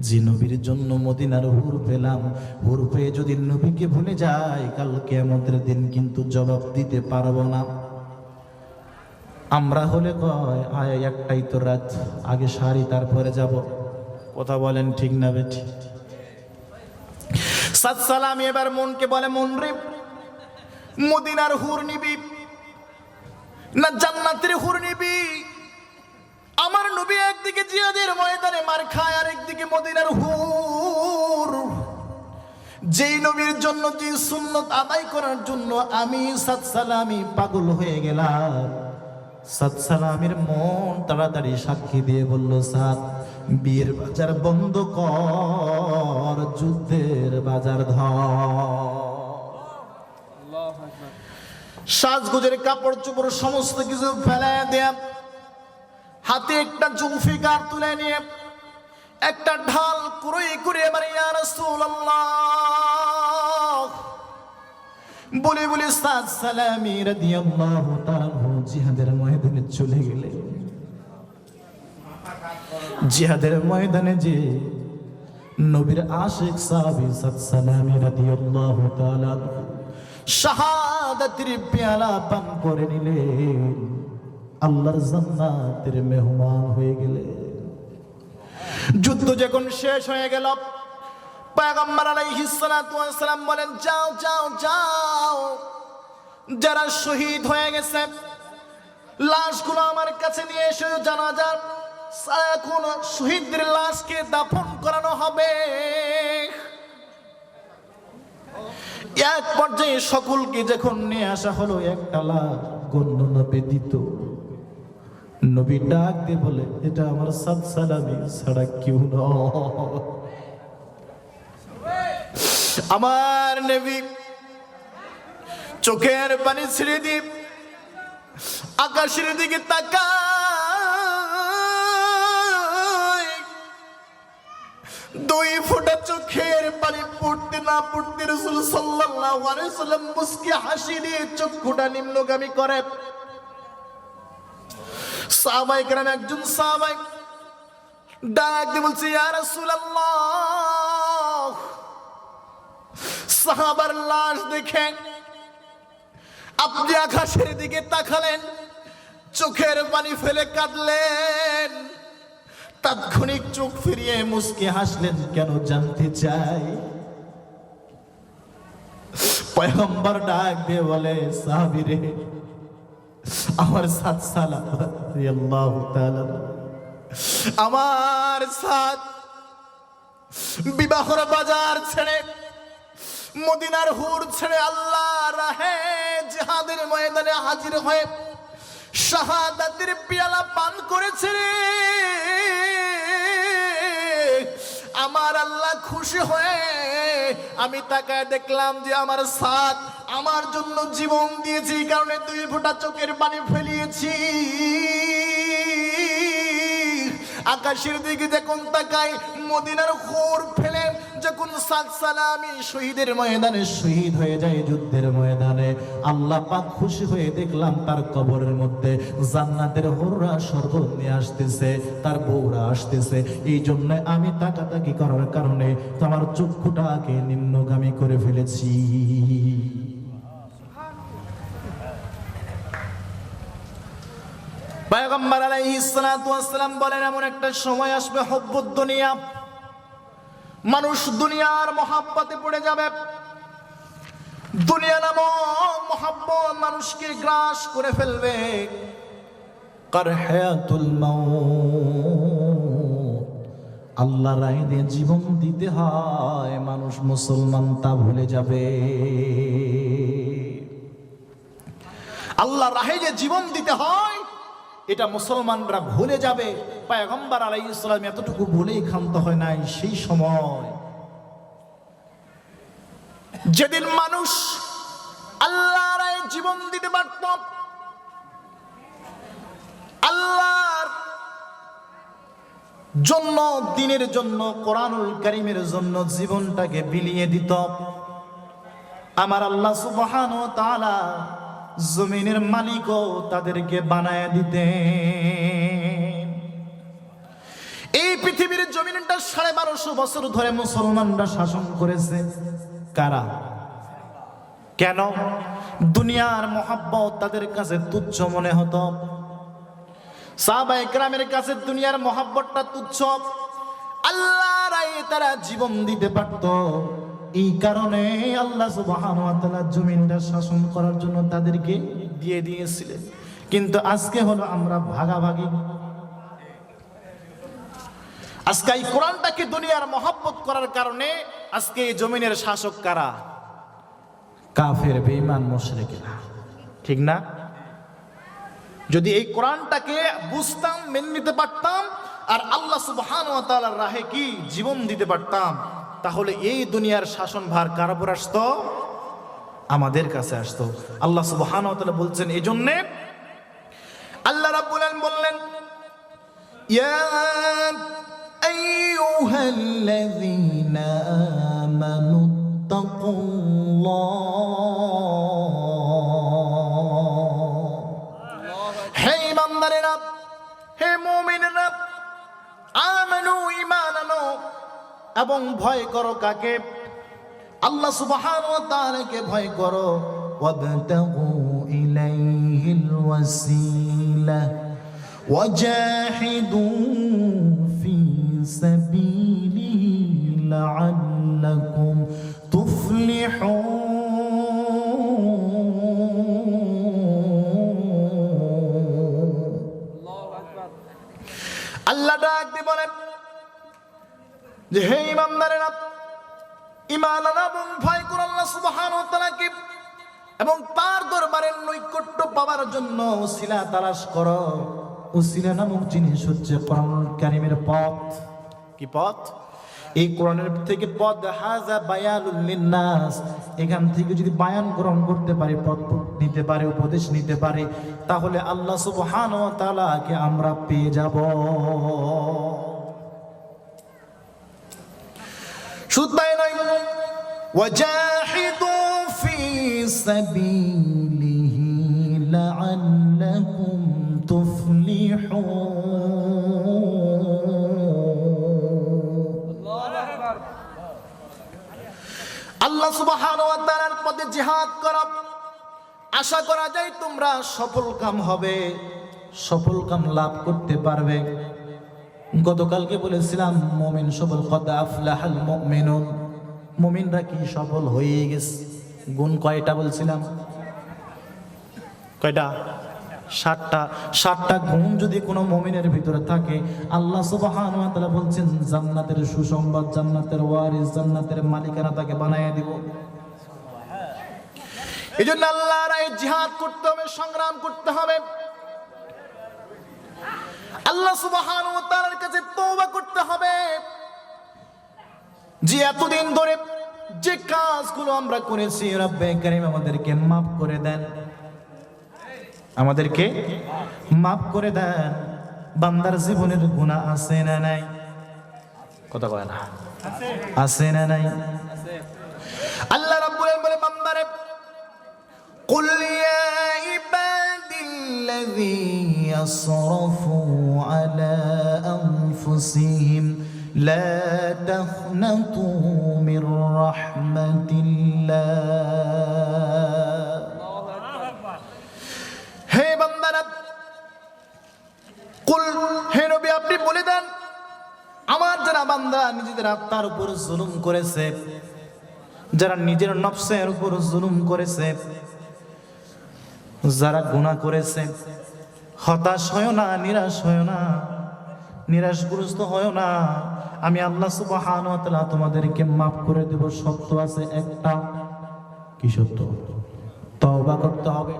যে নবীর জন্য মদিনার হুর পেলাম, হুর পেয়ে যদি নবীকে ভুলে যায়, কাল কিয়ামতের দিন কিন্তু জবাব দিতে পারবো না। আমরা হলে কয় আয় একটাই তো রাত, আগে সারি তারপরে যাব। কথা বলেন ঠিক না বেঠি? সাদ সালামি এবার মনকে বলে, মন রে, মদিনার হুর নিবি না জান্নাতের হুর নিবি? আমার নবী একদিকে জিহাদের ময়দানে মার খায়, আর একদিকে মদিনার হুর। যেই নবীর জন্য, যে সুন্নত আদায় করার জন্য আমি সাদ সালামি পাগল হয়ে গেলাম। সাদ সালামির মন তাড়াতাড়ি সাক্ষী দিয়ে বলল, সাদ বিয়ের বাজার বন্ধ কর, যুদ্ধের বাজার ধর। সাজগোজের কাপড় চোপড় সমস্ত কিছু ফেলে দেয়া, হাতে একটা জুলফিকার তুলে নিয়ে একটা ঢাল কুড়িয়ে কুড়িয়ে এবার ইয়া রাসূলুল্লাহ বলে বলে সাদ সালামি রাদিয়াল্লাহু তাআলা জিহাদের ময়দানে চলে গেলেন। জিহাদের ময়দানে যে নবীর আশিক সাহাবী সাদ সালামি রাদিয়াল্লাহু তাআলা শাহাদাতের পেয়ালা পান করে নিলেন, আল্লাহর জান্নাতের মেহমান হয়ে গেলেন। যুদ্ধ যখন শেষ হয়ে গেল, পয়গম্বর আলাইহিস সালাতু ওয়াস সালাম বলেন, যাও যাও যাও, যারা শহীদ হয়ে গেছে লাশগুলো আমার কাছে নিয়ে এসে জানাজার এখন শহীদদের লাশকে দাফন করানো হবে। এক পর্যায়ে সকলকে যখন নিয়ে আসা হলো, একটা লাশ গণ্য বেদিত। নবী ডাক দিয়ে বলে, এটা আমার সাদ সালামি ছাড়া কেউ নয়। আমার নবী চোখের পানি ছেড়ে দিয়ে আকাশের দিকে তাকায়, 2 ফোঁটা চোখের পানি পড়তে না পড়তে রাসূল সাল্লাল্লাহু আলাইহি ওয়াসাল্লাম মুস্কি হাসি দিয়ে চক্ষুটা নিম্নগামী করে। সাহাবায়ে কেরাম একজন সাহাবাই ডাক দিয়ে বলছে, ইয়া রাসূলুল্লাহ, সাহাবার লাশ দেখে আপনি আকাশের দিকে তাকালেন, চোখের পানি ফেলে কাঁদলেন, তাৎক্ষণিক চোখ ফিরিয়ে মুস্কি হাসলেন, কেন জানতে চাই? পয়গম্বর ডাক দিয়ে বলে, সাহাবী রে, আমার সাদ সালাম রাদিয়াল্লাহু তাআলা, আমার সাদ বিবাহর বাজার ছেড়ে মদিনার হুর ছেড়ে আল্লাহর রাহে জিহাদের ময়দানে হাজির হয়ে শাহাদাতের পেয়ালা পান করেছে রে। আমার আল্লাহ খুশি হয়ে আমি তাকায় দেখলাম যে আমার সাদ আমার জন্য জীবন দিয়েছে, এই কারণে 2 ফোঁটা চোখের পানি ফেলিয়েছি। আকাশের দিকে যখন তাকাই, মদিনার হুর ফেলে যখন সাদ সালামি শহীদের ময়দানে শহীদ হয়ে যায়, যুদ্ধের ময়দানে, আল্লাহ পাক খুশি হয়ে দেখলাম তার কবরের মধ্যে জান্নাতের হুররা শরবত নিয়ে আসতেছে, তার বউরা আসতেছে। এই জন্য আমি তাকাতাকি করার কারণে তোমার চক্ষুটাকে নিম্নগামী করে ফেলেছি। পয়গম্বর আলাইহিস সালাতু ওয়াস সালাম বলেন, এমন একটা সময় আসবে হুব্বুদ দুনিয়া, মানুষ দুনিয়ার মহাব্বতে পড়ে যাবে। দুনিয়া নামক মহাব্বত মানুষকে গ্রাস করে ফেলবে। কারহাতুল মাউত, আল্লাহর রাহে জীবন দিতে হয়, মানুষ মুসলমান তা ভুলে যাবে। আল্লাহর রাহে যে জীবন দিতে হয় এটা মুসলমানরা ভুলে যাবে। পয়গম্বর আলাইহিস সালাম এতটুকু ভুলেই ক্ষান্ত হয় নাই। সেই সময় যেদিন মানুষ আল্লাহর রাহে জীবন দিতে পারত, আল্লাহর জন্য, দ্বীনের জন্য, কোরআনুল কারীমের জন্য জীবনটাকে বিলিয়ে দিত, আমার আল্লাহ সুবহানাহু ওয়া তাআলা জমিনের মালিকও তাদেরকে বানায় দিতেন। এই পৃথিবীর জমিনটা 1250 বছর ধরে মুসলমানরা শাসন করেছে। কারা? কেন? দুনিয়ার মহাব্বত তাদের কাছে তুচ্ছ মনে হতো। সাহাবায়ে কেরামের কাছে দুনিয়ার মহাব্বতটা তুচ্ছ, আল্লাহর রাহে তারা জীবন দিতে পারত। এই কারণে আল্লাহ সুবহানাহু ওয়া তাআলা জমিনটা শাসন করার জন্য তাদেরকে দিয়ে দিয়েছিলেন। কিন্তু আজকে হলো আমরা ভাগাভাগি। আজকে এই কোরআনটাকে দুনিয়ার মহব্বত করার কারণে আজকে এই জমিনের শাসক কারা? কাফের, বেঈমান, মুশরিকরা। ঠিক না? যদি এই কোরআনটাকে বুঝতাম, মেনে নিতে পারতাম, আর আল্লাহ সুবহানাহু ওয়া তাআলার রাহে কি জীবন দিতে পারতাম, তাহলে এই দুনিয়ার শাসনভার কার উপর আসতো? আমাদের কাছে আসতো। আল্লাহ সুবহানাহু ওয়া তাআলা বলছেন, এই জন্যে আল্লাহ রাব্বুল আলামিন বললেন, ইয়া আইয়ুহাল্লাযীনা আমানু তাকুল্লাহ, হে ঈমানদারেরা, হে মুমিনেরা, আমানু, ঈমান আনো এবং ভয় করো কাকে? আল্লাহ সুবহানাহু ওয়া তাআলাকে ভয় করো। ওয়াবতাগু ইলাইহিল ওয়াসিলা ওয়াজাহিদু ফি সাবিলিহি লাআল্লাকুম তুফলিহুন। আল্লাহ ডাক দিয়ে বলেন যে হে ঈমানদারেরা, ঈমান আনো এবং ভয় করো আল্লাহ সুবহানাহু ওয়া তাআলাকে এবং তার দরবারের নৈকট্য পাওয়ার জন্য উসিলা তালাশ করো। উসিলা নামক জিনিস হচ্ছে কোরআনুল কারীমের পথ। কি পথ? এই কোরআনের থেকে পথ, হাযা বায়ানুল লিন্নাস। এখান থেকে যদি বায়ান গ্রহণ করতে পারি, পথ নিতে পারে, উপদেশ নিতে পারে, তাহলে আল্লাহ সুবহানাহু ওয়া তাআলাকে আমরা পেয়ে যাব। শুধু তাই নয়, ওয়াজাহিদু ফি সাবিলিহি লাআল্লাকুম তুফলিহুন। আল্লাহ সুবহানাহু ওয়া তাআলার পথে জিহাদ করা, আশা করা যায় তোমরা সফল কাম হবে, সফল কাম লাভ করতে পারবে। গতকালকে বলেছিলাম মুমিন সফল, কদ আফলাহাল মুমিনুন। মুমিনরা কি সফল হয়ে গেছে? গুণ কয়টা বলছিলাম? কয়টা? 7টা। 7টা গুণ যদি কোনো মুমিনের ভিতরে থাকে, আল্লাহ সুবহানাহু ওয়া তাআলা বলছেন জান্নাতের সুসংবাদ, জান্নাতের ওয়ারিস, জান্নাতের মালিকানা তাকে বানায় দিব। এজন্য আল্লাহর এই জিহাদ করতে হবে, সংগ্রাম করতে হবে। আল্লাহ সুবহানাহু ওয়া তাআলার কাছে তওবা করতে হবে যে এতদিন ধরে যে কাজগুলো আমরা করেছি, রব্বে কারীম আমাদেরকে মাফ করে দেন, আমাদেরকে মাফ করে দেন। বান্দার জীবনের গুনাহ আছে না নাই? কথা কয় না? আছে না নাই? আল্লাহ রাব্বুল আলামিন বলে, বান্দারে কুল ইয়া ইবাদিল্লাযী আসরাফু আলা আনফুসিহিম লা তাখনাতু মির রাহমাতিল্লাহ। হে বান্দারা, কুল, হে নবী আপনি বলে দেন, আমার যারা বান্দা নিজেদের আত্মার উপর জুলুম করেছে, যারা নিজের নফসের উপর জুলুম করেছে, যারা গুনাহ করেছে, হতাশ হয় না, নিরাশ হয় না, নিরাশগ্রস্ত হয় না। আমি আল্লাহ সুবহানাহু ওয়া তাআলা তোমাদেরকে মাফ করে দেব। সত্য আছে একটা। কি সত্য? তওবা করতে হবে।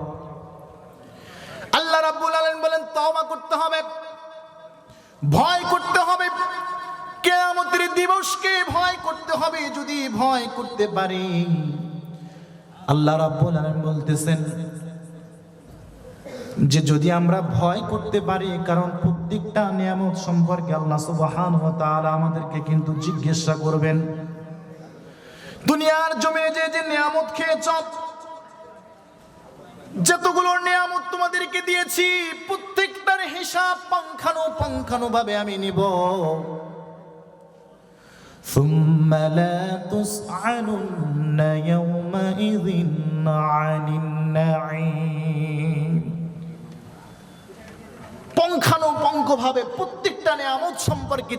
আল্লাহ রাব্বুল আলামিন বলেন তওবা করতে হবে, ভয় করতে হবে, কিয়ামতের দিবসকে ভয় করতে হবে। যদি ভয় করতে পারি, আল্লাহ রাব্বুল আলামিন বলতেছেন যে যদি আমরা ভয় করতে পারি, কারণ প্রত্যেকটা নিয়ামত সম্পর্কে আল্লাহ সুবহানাহু ওয়া তাআলা আমাদেরকে কিন্তু জিজ্ঞাসা করবেন। দুনিয়ার জমিনে যে যে নিয়ামত খেয়েছ, যতগুলো নিয়ামত তোমাদেরকে দিয়েছি, প্রত্যেকটার হিসাব পুঙ্খানু ভাবে আমি নিব। ثم لا تسألن يومئذ عن النعيم। পুঙ্খানুপুঙ্খভাবে প্রত্যেকটা নিয়ামত সম্পর্কে